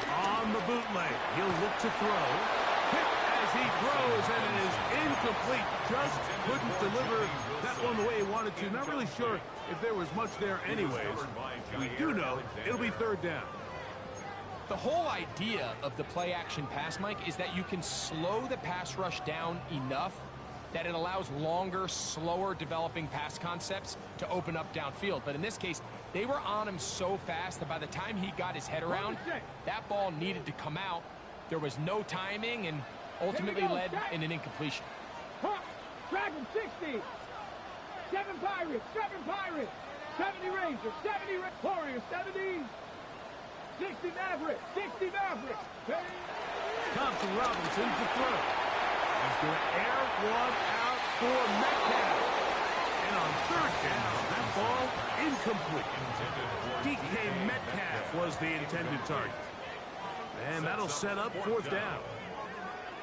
[SPEAKER 1] On the bootleg, he'll look to throw. Hit as he throws, and it is incomplete. Just couldn't deliver that one the way he wanted to. Not really sure if there was much there anyways. We do know it'll be third down.
[SPEAKER 4] The whole idea of the play-action pass, Mike, is that you can slow the pass rush down enough that it allows longer, slower developing pass concepts to open up downfield. But in this case, they were on him so fast that by the time he got his head around, that ball needed to come out. There was no timing and ultimately led in an incompletion.
[SPEAKER 3] Dragon 60. 7 Pirates. 70 Rangers. 70 Warriors. 70. 60 Mavericks. 60 Mavericks.
[SPEAKER 1] Thompson Robinson to throw. He's going to air one out for Metcalf. And on third down, that ball incomplete. DK Metcalf was the intended target. And that'll set up fourth down.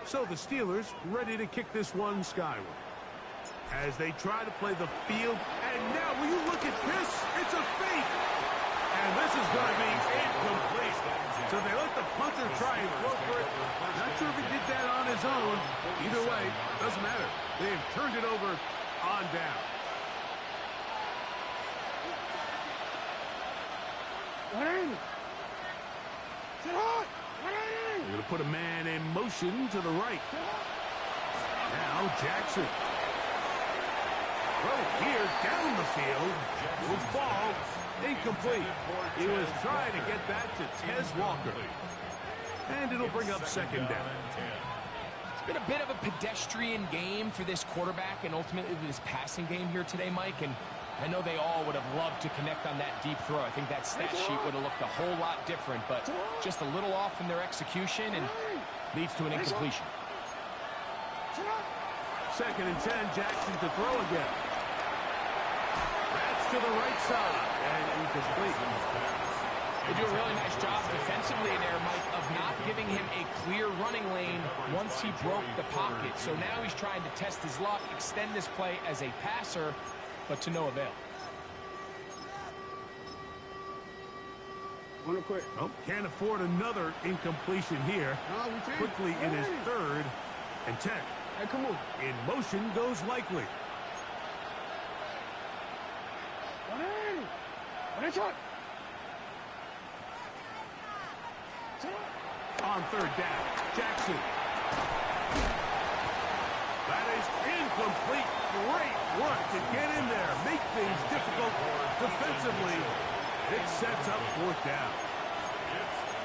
[SPEAKER 1] So the Steelers ready to kick this one skyward. As they try to play the field. And now, will you look at this? It's a fake. And this is going to be incomplete. So they let the punter try and throw for it. Not sure if he did that on his own. Either way, doesn't matter. They've turned it over on down. They're going to put a man in motion to the right. Now Jackson. Throw here down the field. Will fall. Incomplete. He was trying to get that to Tez Walker. And it'll bring up second down.
[SPEAKER 4] It's been a bit of a pedestrian game for this quarterback and ultimately this passing game here today, Mike. And I know they all would have loved to connect on that deep throw. I think that stat sheet would have looked a whole lot different, but just a little off in their execution and leads to an incompletion.
[SPEAKER 1] 2nd and 10, Jackson to throw again. That's to the right side and incomplete.
[SPEAKER 4] They do a really nice job defensively there, Mike, of not giving him a clear running lane once he broke the pocket. So now he's trying to test his luck, extend this play as a passer, but to no avail.
[SPEAKER 1] Oh, can't afford another incompletion here. Quickly it is 3rd and 10.
[SPEAKER 3] Hey, come on.
[SPEAKER 1] In motion goes Likely. On 3rd down, Jackson. That is incomplete. Great work to get in there. Make things difficult defensively. It sets up 4th down.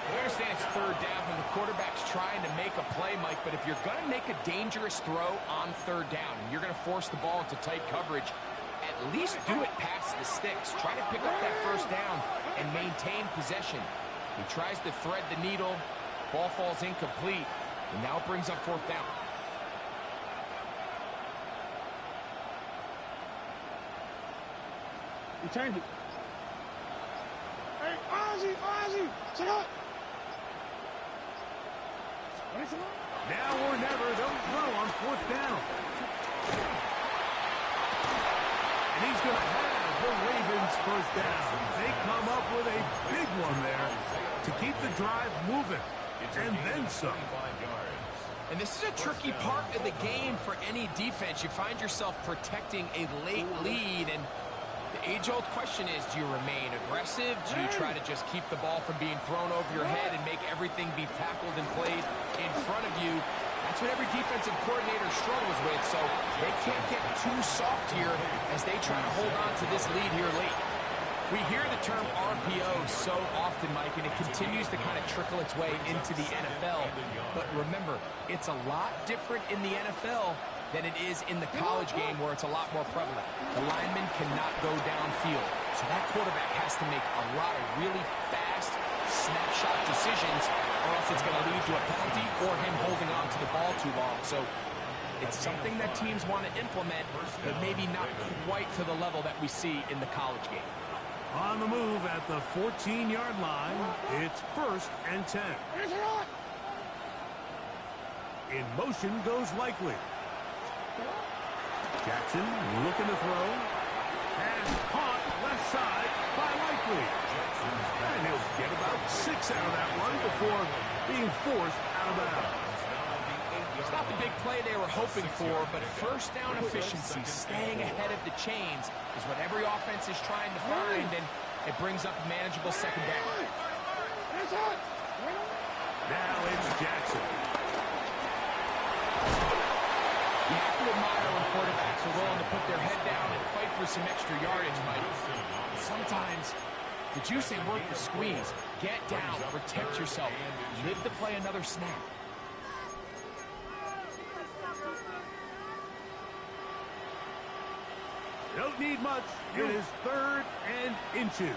[SPEAKER 4] I understand it's 3rd down when the quarterback's trying to make a play, Mike, but if you're going to make a dangerous throw on 3rd down and you're going to force the ball into tight coverage, at least do it past the sticks. Try to pick up that 1st down and maintain possession. He tries to thread the needle. Ball falls incomplete, and now it brings up 4th down.
[SPEAKER 3] You change it. Hey, Ozzy, sit up.
[SPEAKER 1] Now or never, they'll throw on 4th down. And he's going to have the Ravens 1st down. They come up with a big one there to keep the drive moving. And then some.
[SPEAKER 4] And this is a tricky part of the game for any defense. You find yourself protecting a late lead, and the age-old question is, do you remain aggressive? Do you try to just keep the ball from being thrown over your head and make everything be tackled and played in front of you? That's what every defensive coordinator struggles with, so they can't get too soft here as they try to hold on to this lead here late. We hear the term RPO so often, Mike, and it continues to kind of trickle its way into the NFL. But remember, it's a lot different in the NFL than it is in the college game where it's a lot more prevalent. The lineman cannot go downfield, so that quarterback has to make a lot of really fast snapshot decisions, or else it's going to lead to a penalty or him holding on to the ball too long. So it's something that teams want to implement, but maybe not quite to the level that we see in the college game.
[SPEAKER 1] On the move at the 14-yard line, it's 1st and 10. In motion goes Likely. Jackson looking to throw. And caught left side by Likely. And he'll get about 6 out of that run before being forced out of bounds.
[SPEAKER 4] It's not the big play they were hoping for, but 1st down efficiency, staying ahead of the chains, is what every offense is trying to find, and it brings up a manageable 2nd down.
[SPEAKER 1] Now it's Jackson.
[SPEAKER 4] You have to admire when quarterbacks are willing to put their head down and fight for some extra yardage, Mike. Sometimes the juice ain't worth the squeeze. Get down, protect yourself, live to play another snap.
[SPEAKER 1] Don't need much. It is 3rd and inches.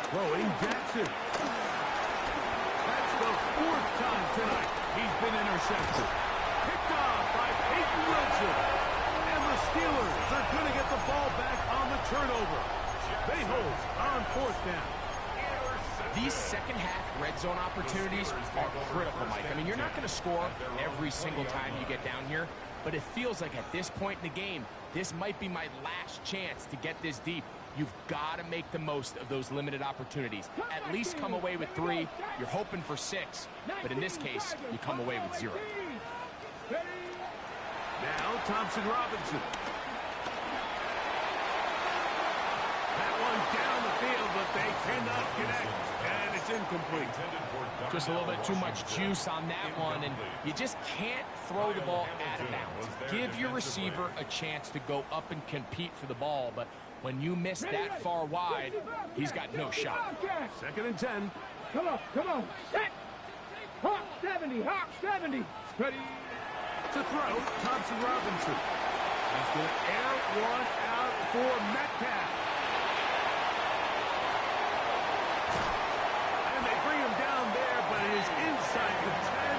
[SPEAKER 1] Throwing Jackson. That's the 4th time tonight he's been intercepted. Picked off by Peyton Wilson. And the Steelers are going to get the ball back on the turnover. They hold on 4th down.
[SPEAKER 4] These second-half red zone opportunities are critical, Mike. I mean, you're not going to score every single time you get down here, but it feels like at this point in the game, this might be my last chance to get this deep. You've got to make the most of those limited opportunities. At least come away with 3. You're hoping for 6, but in this case, you come away with 0.
[SPEAKER 1] Now, Thompson Robinson. That one down the field, but they cannot connect, and it's incomplete.
[SPEAKER 4] Just a little bit too much juice on that one, and you just can't throw the ball out of bounds. Give your receiver a chance to go up and compete for the ball, but when you miss that far wide, he's got no shot.
[SPEAKER 1] 2nd and 10.
[SPEAKER 3] Come on, set! Hawk 70, Hawk 70. Ready?
[SPEAKER 1] To throw, Thompson Robinson. He's going to air one out for Metcalf. And they bring him down there, but it is inside the 10.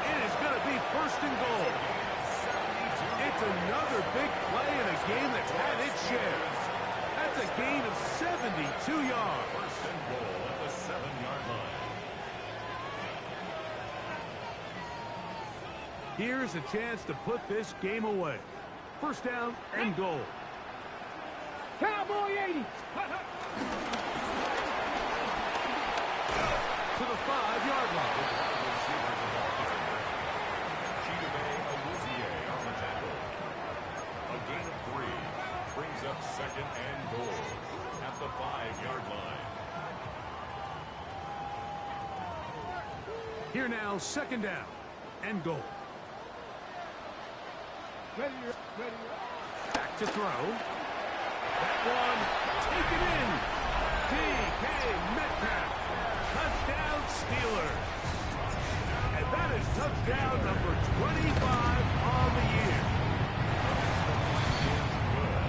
[SPEAKER 1] It is going to be 1st and goal. It's another big play in a game that's had its share. That's a gain of 72 yards.
[SPEAKER 2] 1st and goal at the 7-yard line.
[SPEAKER 1] Here's a chance to put this game away. 1st down and goal.
[SPEAKER 3] Cowboy 80.
[SPEAKER 1] To the 5-yard line.
[SPEAKER 2] A gain of 3 brings up 2nd and goal at the 5-yard line.
[SPEAKER 1] Here now, 2nd down and goal.
[SPEAKER 3] Ready.
[SPEAKER 1] Back to throw. That one taken in. DK Metcalf. Touchdown Steelers. And that is touchdown number 25 on the year.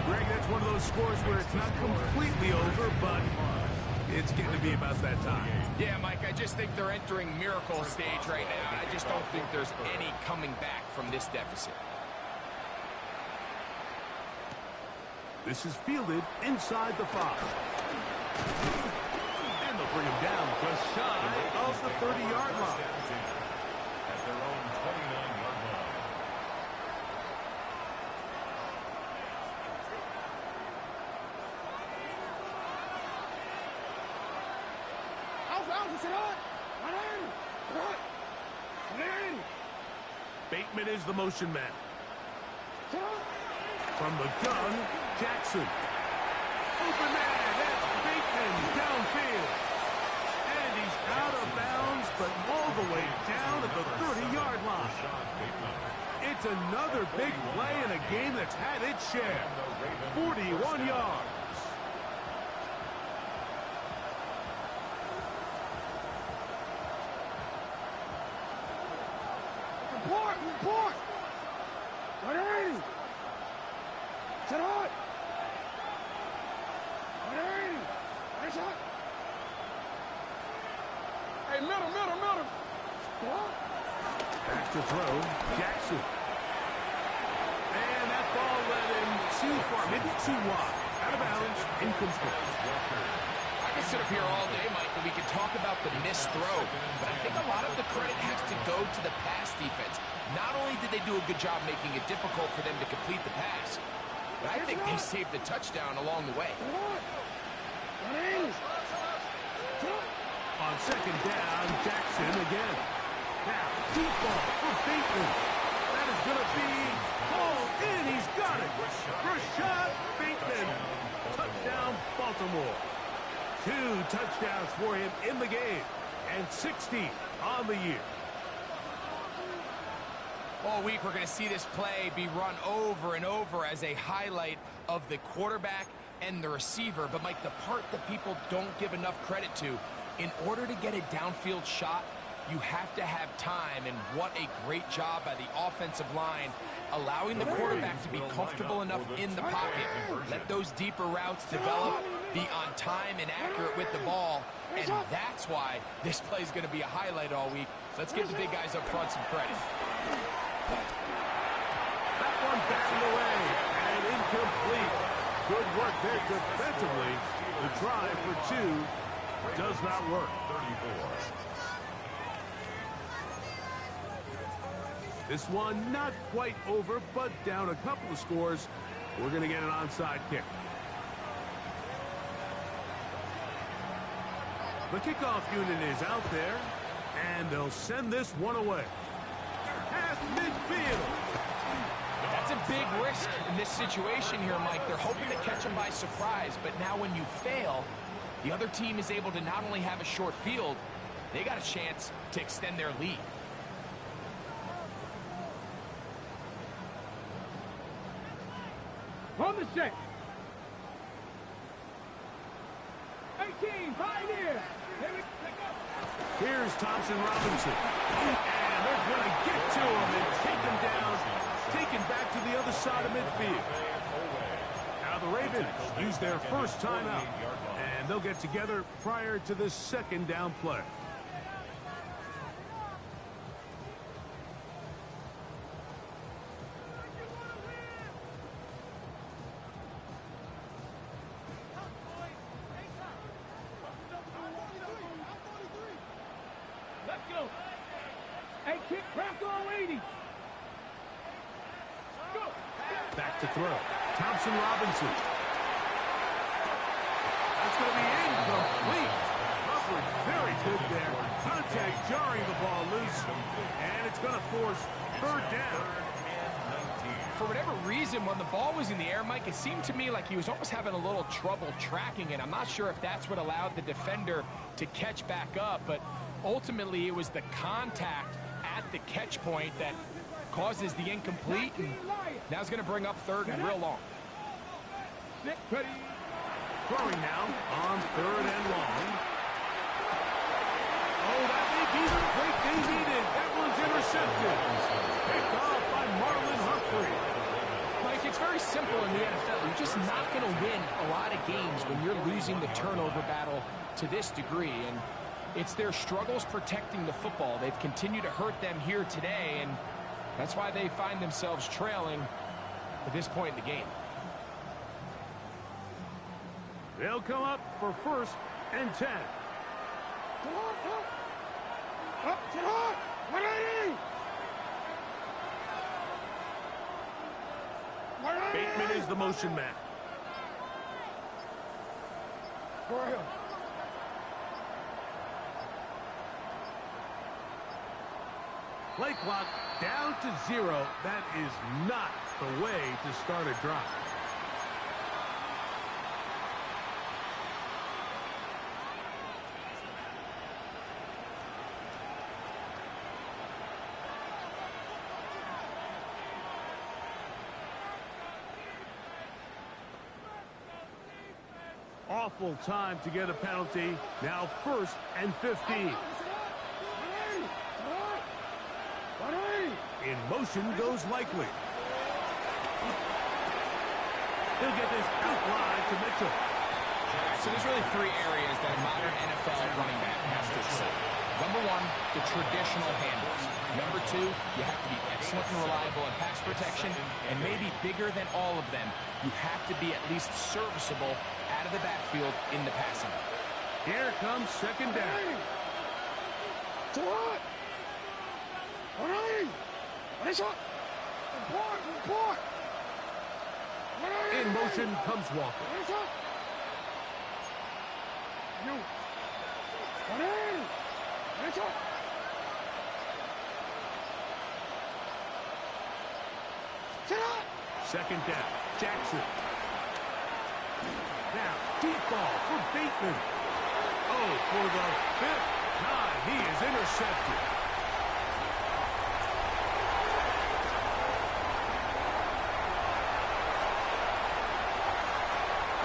[SPEAKER 1] Greg, that's one of those scores where it's not completely over, but it's getting to be about that time.
[SPEAKER 4] Yeah, Mike, I just think they're entering miracle stage right now, and I just don't think there's any coming back from this deficit.
[SPEAKER 1] This is fielded inside the 5. And they'll bring him down just shy of the 30-yard line.
[SPEAKER 2] At their own 29-yard line.
[SPEAKER 1] Bateman is the motion man. From the gun, Jackson. Open man, that's Bateman downfield. And he's out of bounds, but all the way down at the 30-yard line. It's another big play in a game that's had its share. 41 yards.
[SPEAKER 3] Report! Ready! Set on! Ready! Nice shot! Hey, middle!
[SPEAKER 1] Back to throw, Jackson. And that ball led him too far, maybe too wide. Out of bounds, incomplete.
[SPEAKER 4] I could sit up here all day, Mike, and we could talk about the missed throw, but I think a lot of the credit has to go to the pass defense. Not only did they do a good job making it difficult for them to complete the pass, but I think they saved the touchdown along the way.
[SPEAKER 1] On 2nd down, Jackson again. Now, deep ball for Bateman. That is going to be called in. He's got it. Rashad Bateman. Touchdown, Baltimore. 2 touchdowns for him in the game. And 60 on the year.
[SPEAKER 4] All week, we're going to see this play be run over and over as a highlight of the quarterback and the receiver. But, Mike, the part that people don't give enough credit to, in order to get a downfield shot, you have to have time. And what a great job by the offensive line, allowing the quarterback to be comfortable enough in the pocket, let those deeper routes develop, be on time and accurate with the ball. And that's why this play is going to be a highlight all week. Let's give the big guys up front some credit.
[SPEAKER 1] That one batted away and incomplete. Good work there defensively. The try for 2 does not work.
[SPEAKER 2] 34.
[SPEAKER 1] This one not quite over, but down a couple of scores. We're going to get an onside kick. The kickoff unit is out there, and they'll send this one away. Past midfield.
[SPEAKER 4] That's a big risk in this situation here, Mike. They're hoping to catch them by surprise, but now when you fail, the other team is able to not only have a short field, they got a chance to extend their lead.
[SPEAKER 3] On the set. 18, pioneer.
[SPEAKER 1] Here's Thompson Robinson. And they're going to get to him and take him down, taken back to the other side of midfield. Now the Ravens use their first timeout, and they'll get together prior to the second down play.
[SPEAKER 3] Let's go. Hey, kick, Bronco 80. Go.
[SPEAKER 1] Back to throw. Thompson Robinson. That's going to be incomplete. Coverage very good there. Contact jarring the ball loose. And it's going to force third down.
[SPEAKER 4] For whatever reason, when the ball was in the air, Mike, it seemed to me like he was almost having a little trouble tracking it. I'm not sure if that's what allowed the defender to catch back up, but ultimately it was the contact at the catch point that causes the incomplete, and now it's going to bring up third and real long.
[SPEAKER 1] Throwing now on third and long. Oh, that may be the break they needed. That one's intercepted. Picked off by Marlon Humphrey.
[SPEAKER 4] Mike, it's very simple in the NFL. You're just not going to win a lot of games when you're losing the turnover battle to this degree, and it's their struggles protecting the football. They've continued to hurt them here today, and that's why they find themselves trailing at this point in the game.
[SPEAKER 1] They'll come up for first and 10. Bateman is the motion man.
[SPEAKER 3] Go ahead.
[SPEAKER 1] Play clock down to 0. That is not the way to start a drive. Awful time to get a penalty. Now first and 15. In motion goes Likely. He'll get this outline to Mitchell.
[SPEAKER 4] So there's really three areas that a modern NFL running back has to excel. Number one, the traditional handles. Number two, you have to be excellent and reliable in pass protection. And maybe bigger than all of them, you have to be at least serviceable out of the backfield in the passing.
[SPEAKER 1] Here comes second down. In motion comes Walker. Second down, Jackson. Now, deep ball for Bateman. Oh, for the fifth time, he is intercepted.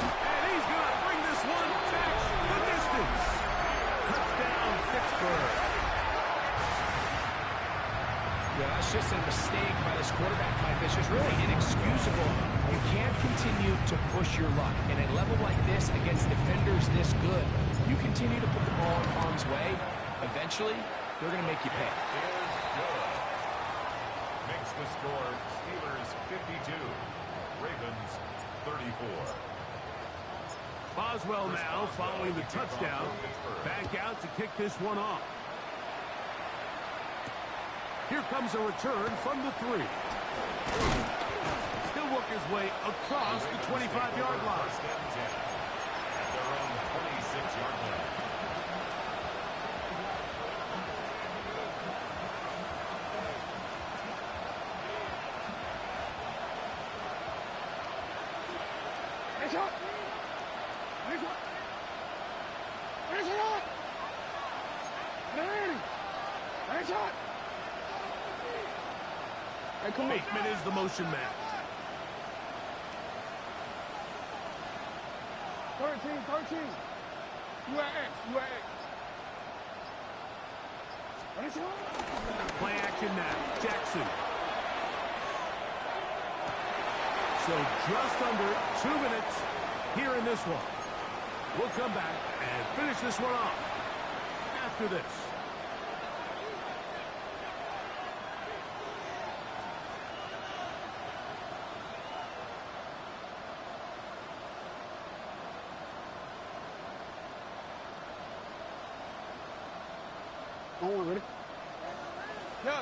[SPEAKER 1] And he's going to bring this one back the distance. Touchdown, Pittsburgh.
[SPEAKER 4] Yeah, that's just a mistake by this quarterback, Mike. That's just really inexcusable. You can't continue to push your luck. And at a level like this, against defenders this good, you continue to put the ball in harm's way, eventually, they're going to make you pay.
[SPEAKER 2] Makes the score Steelers 52, Ravens 34.
[SPEAKER 1] Boswell now following the touchdown. Back out to kick this one off. Here comes a return from the 3. He'll work his way across the 25-yard line.
[SPEAKER 2] At their own 26-yard line.
[SPEAKER 3] Nice shot. Nice shot. Nice shot. Nice shot. Hey, come on.
[SPEAKER 1] Bateman is the motion man.
[SPEAKER 3] 13. You at X. Nice shot.
[SPEAKER 1] Play action now. Jackson. So just under 2 minutes here in this one. We'll come back and finish this one off after this.
[SPEAKER 3] Don't worry, ready? Yeah.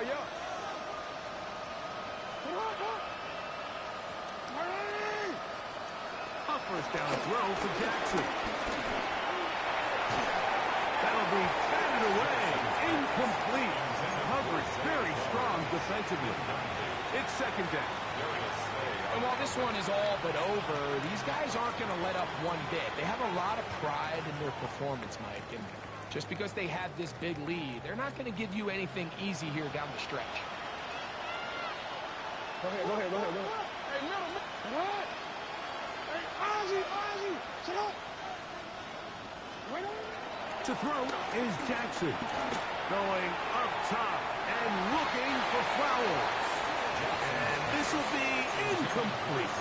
[SPEAKER 3] Come on.
[SPEAKER 1] A first down throw for Jackson. That'll be batted away. Incomplete. Coverage very strong defensively. It's second down.
[SPEAKER 4] And while this one is all but over, these guys aren't going to let up one bit. They have a lot of pride in their performance, Mike. And just because they have this big lead, they're not going to give you anything easy here down the stretch.
[SPEAKER 3] Go ahead. Hey, middle. What? Hey, Ozzy. Sit up. Wait on.
[SPEAKER 1] To throw is Jackson. Going up top and looking for Flowers. And this will be incomplete.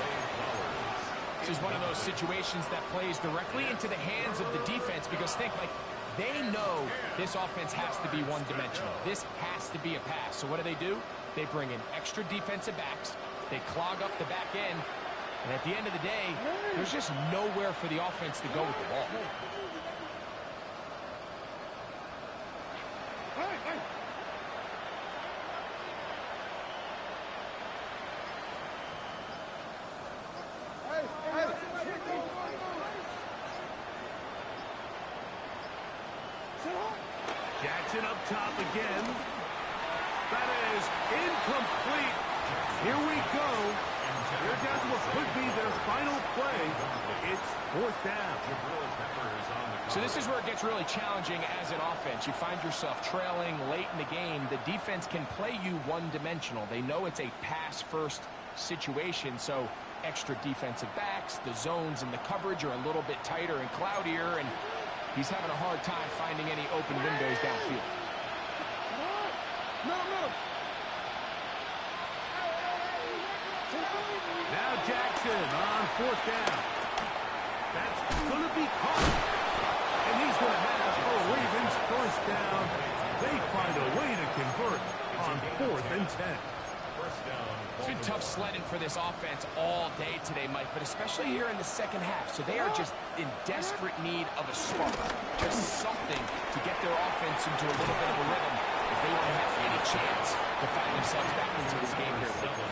[SPEAKER 4] This is one of those situations that plays directly into the hands of the defense because think, like, they know this offense has to be one-dimensional. This has to be a pass. So what do? They bring in extra defensive backs. They clog up the back end. And at the end of the day, there's just nowhere for the offense to go with the ball.
[SPEAKER 3] Hey.
[SPEAKER 1] Jackson up top again. That is incomplete. Here we go. They're down to what could be their final play. It's fourth down.
[SPEAKER 4] So this is where it gets really challenging as an offense. You find yourself trailing late in the game. The defense can play you one-dimensional. They know it's a pass-first situation, so extra defensive backs, the zones and the coverage are a little bit tighter and cloudier, and he's having a hard time finding any open windows downfield.
[SPEAKER 1] Now Jackson on fourth down. That's going to be caught. And he's going to have a Ravens first down. They find a way to convert on 4th and 10.
[SPEAKER 4] It's been tough sledding for this offense all day today, Mike, but especially here in the second half. So they are just in desperate need of a spark, just something to get their offense into a little bit of a rhythm if they want to have any chance to find themselves back into this game here lately.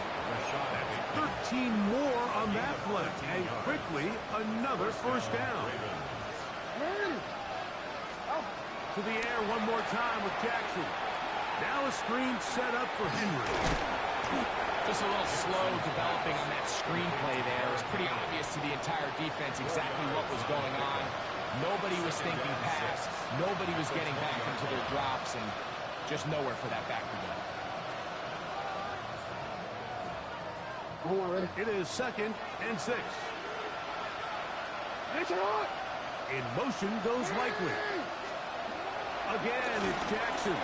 [SPEAKER 1] 13 more on that play, and quickly another first down. To the air one more time with Jackson. Now a screen set up for Henry.
[SPEAKER 4] Just a little slow developing on that screenplay there. It was pretty obvious to the entire defense exactly what was going on. Nobody was thinking pass. Nobody was getting back into their drops, and just nowhere for that back to go.
[SPEAKER 1] It is 2nd and 6. In motion goes Likely. Again, it's Jackson.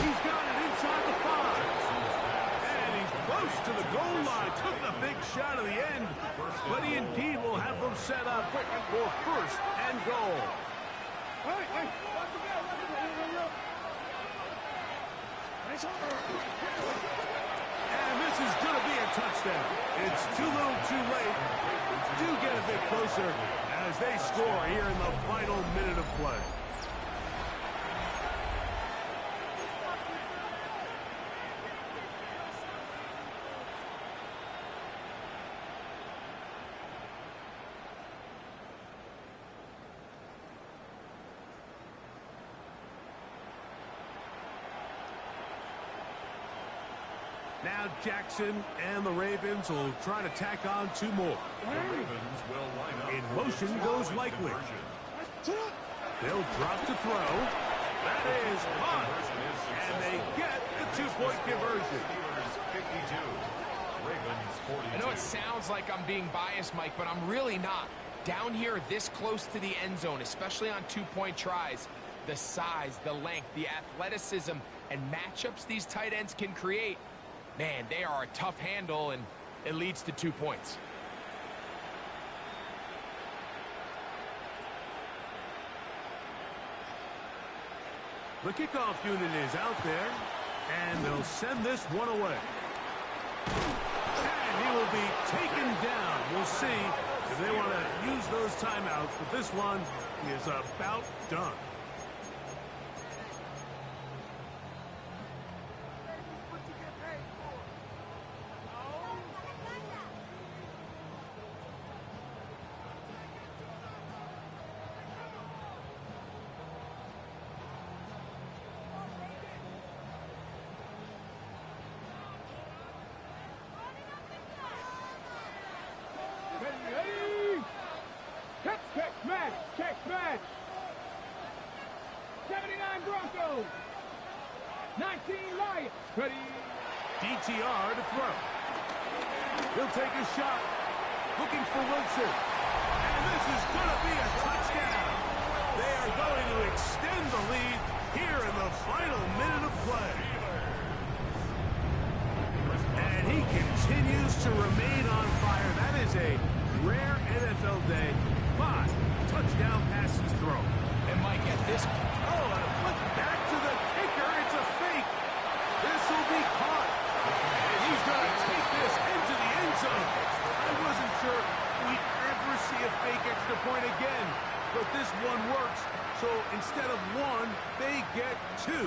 [SPEAKER 1] He's got it inside the 5. And he's close to the goal line. Took the big shot at the end. But he indeed will have them set up for first and goal. And this is going to be a touchdown. It's too little too late. Do get a bit closer as they score here in the final minute of play. Now Jackson and the Ravens will try to tack on 2 more.
[SPEAKER 2] The Ravens will line up.
[SPEAKER 1] In motion goes likely. They'll drop to throw. That is caught. And they get the 2-point conversion.
[SPEAKER 2] Steelers 52. Ravens 42.
[SPEAKER 4] I know it sounds like I'm being biased, Mike, but I'm really not. Down here this close to the end zone, especially on 2-point tries, the size, the length, the athleticism, and matchups these tight ends can create, man, they are a tough handle, and it leads to 2 points.
[SPEAKER 1] The kickoff unit is out there, and they'll send this one away. And he will be taken down. We'll see if they want to use those timeouts, but this one is about done.
[SPEAKER 3] Catch match. 79 Broncos. 19 Lions. Ready.
[SPEAKER 1] DTR to throw. He'll take a shot. Looking for Wilson. And this is going to be a touchdown. They are going to extend the lead here in the final minute of play. And he continues to remain on fire. That is a rare NFL day. 5 touchdown passes thrown.
[SPEAKER 4] And Mike, at this point,
[SPEAKER 1] and a flip back to the kicker. It's a fake. This will be caught. And he's going to take this into the end zone. I wasn't sure we'd ever see a fake extra point again, but this one works. So instead of 1, they get 2.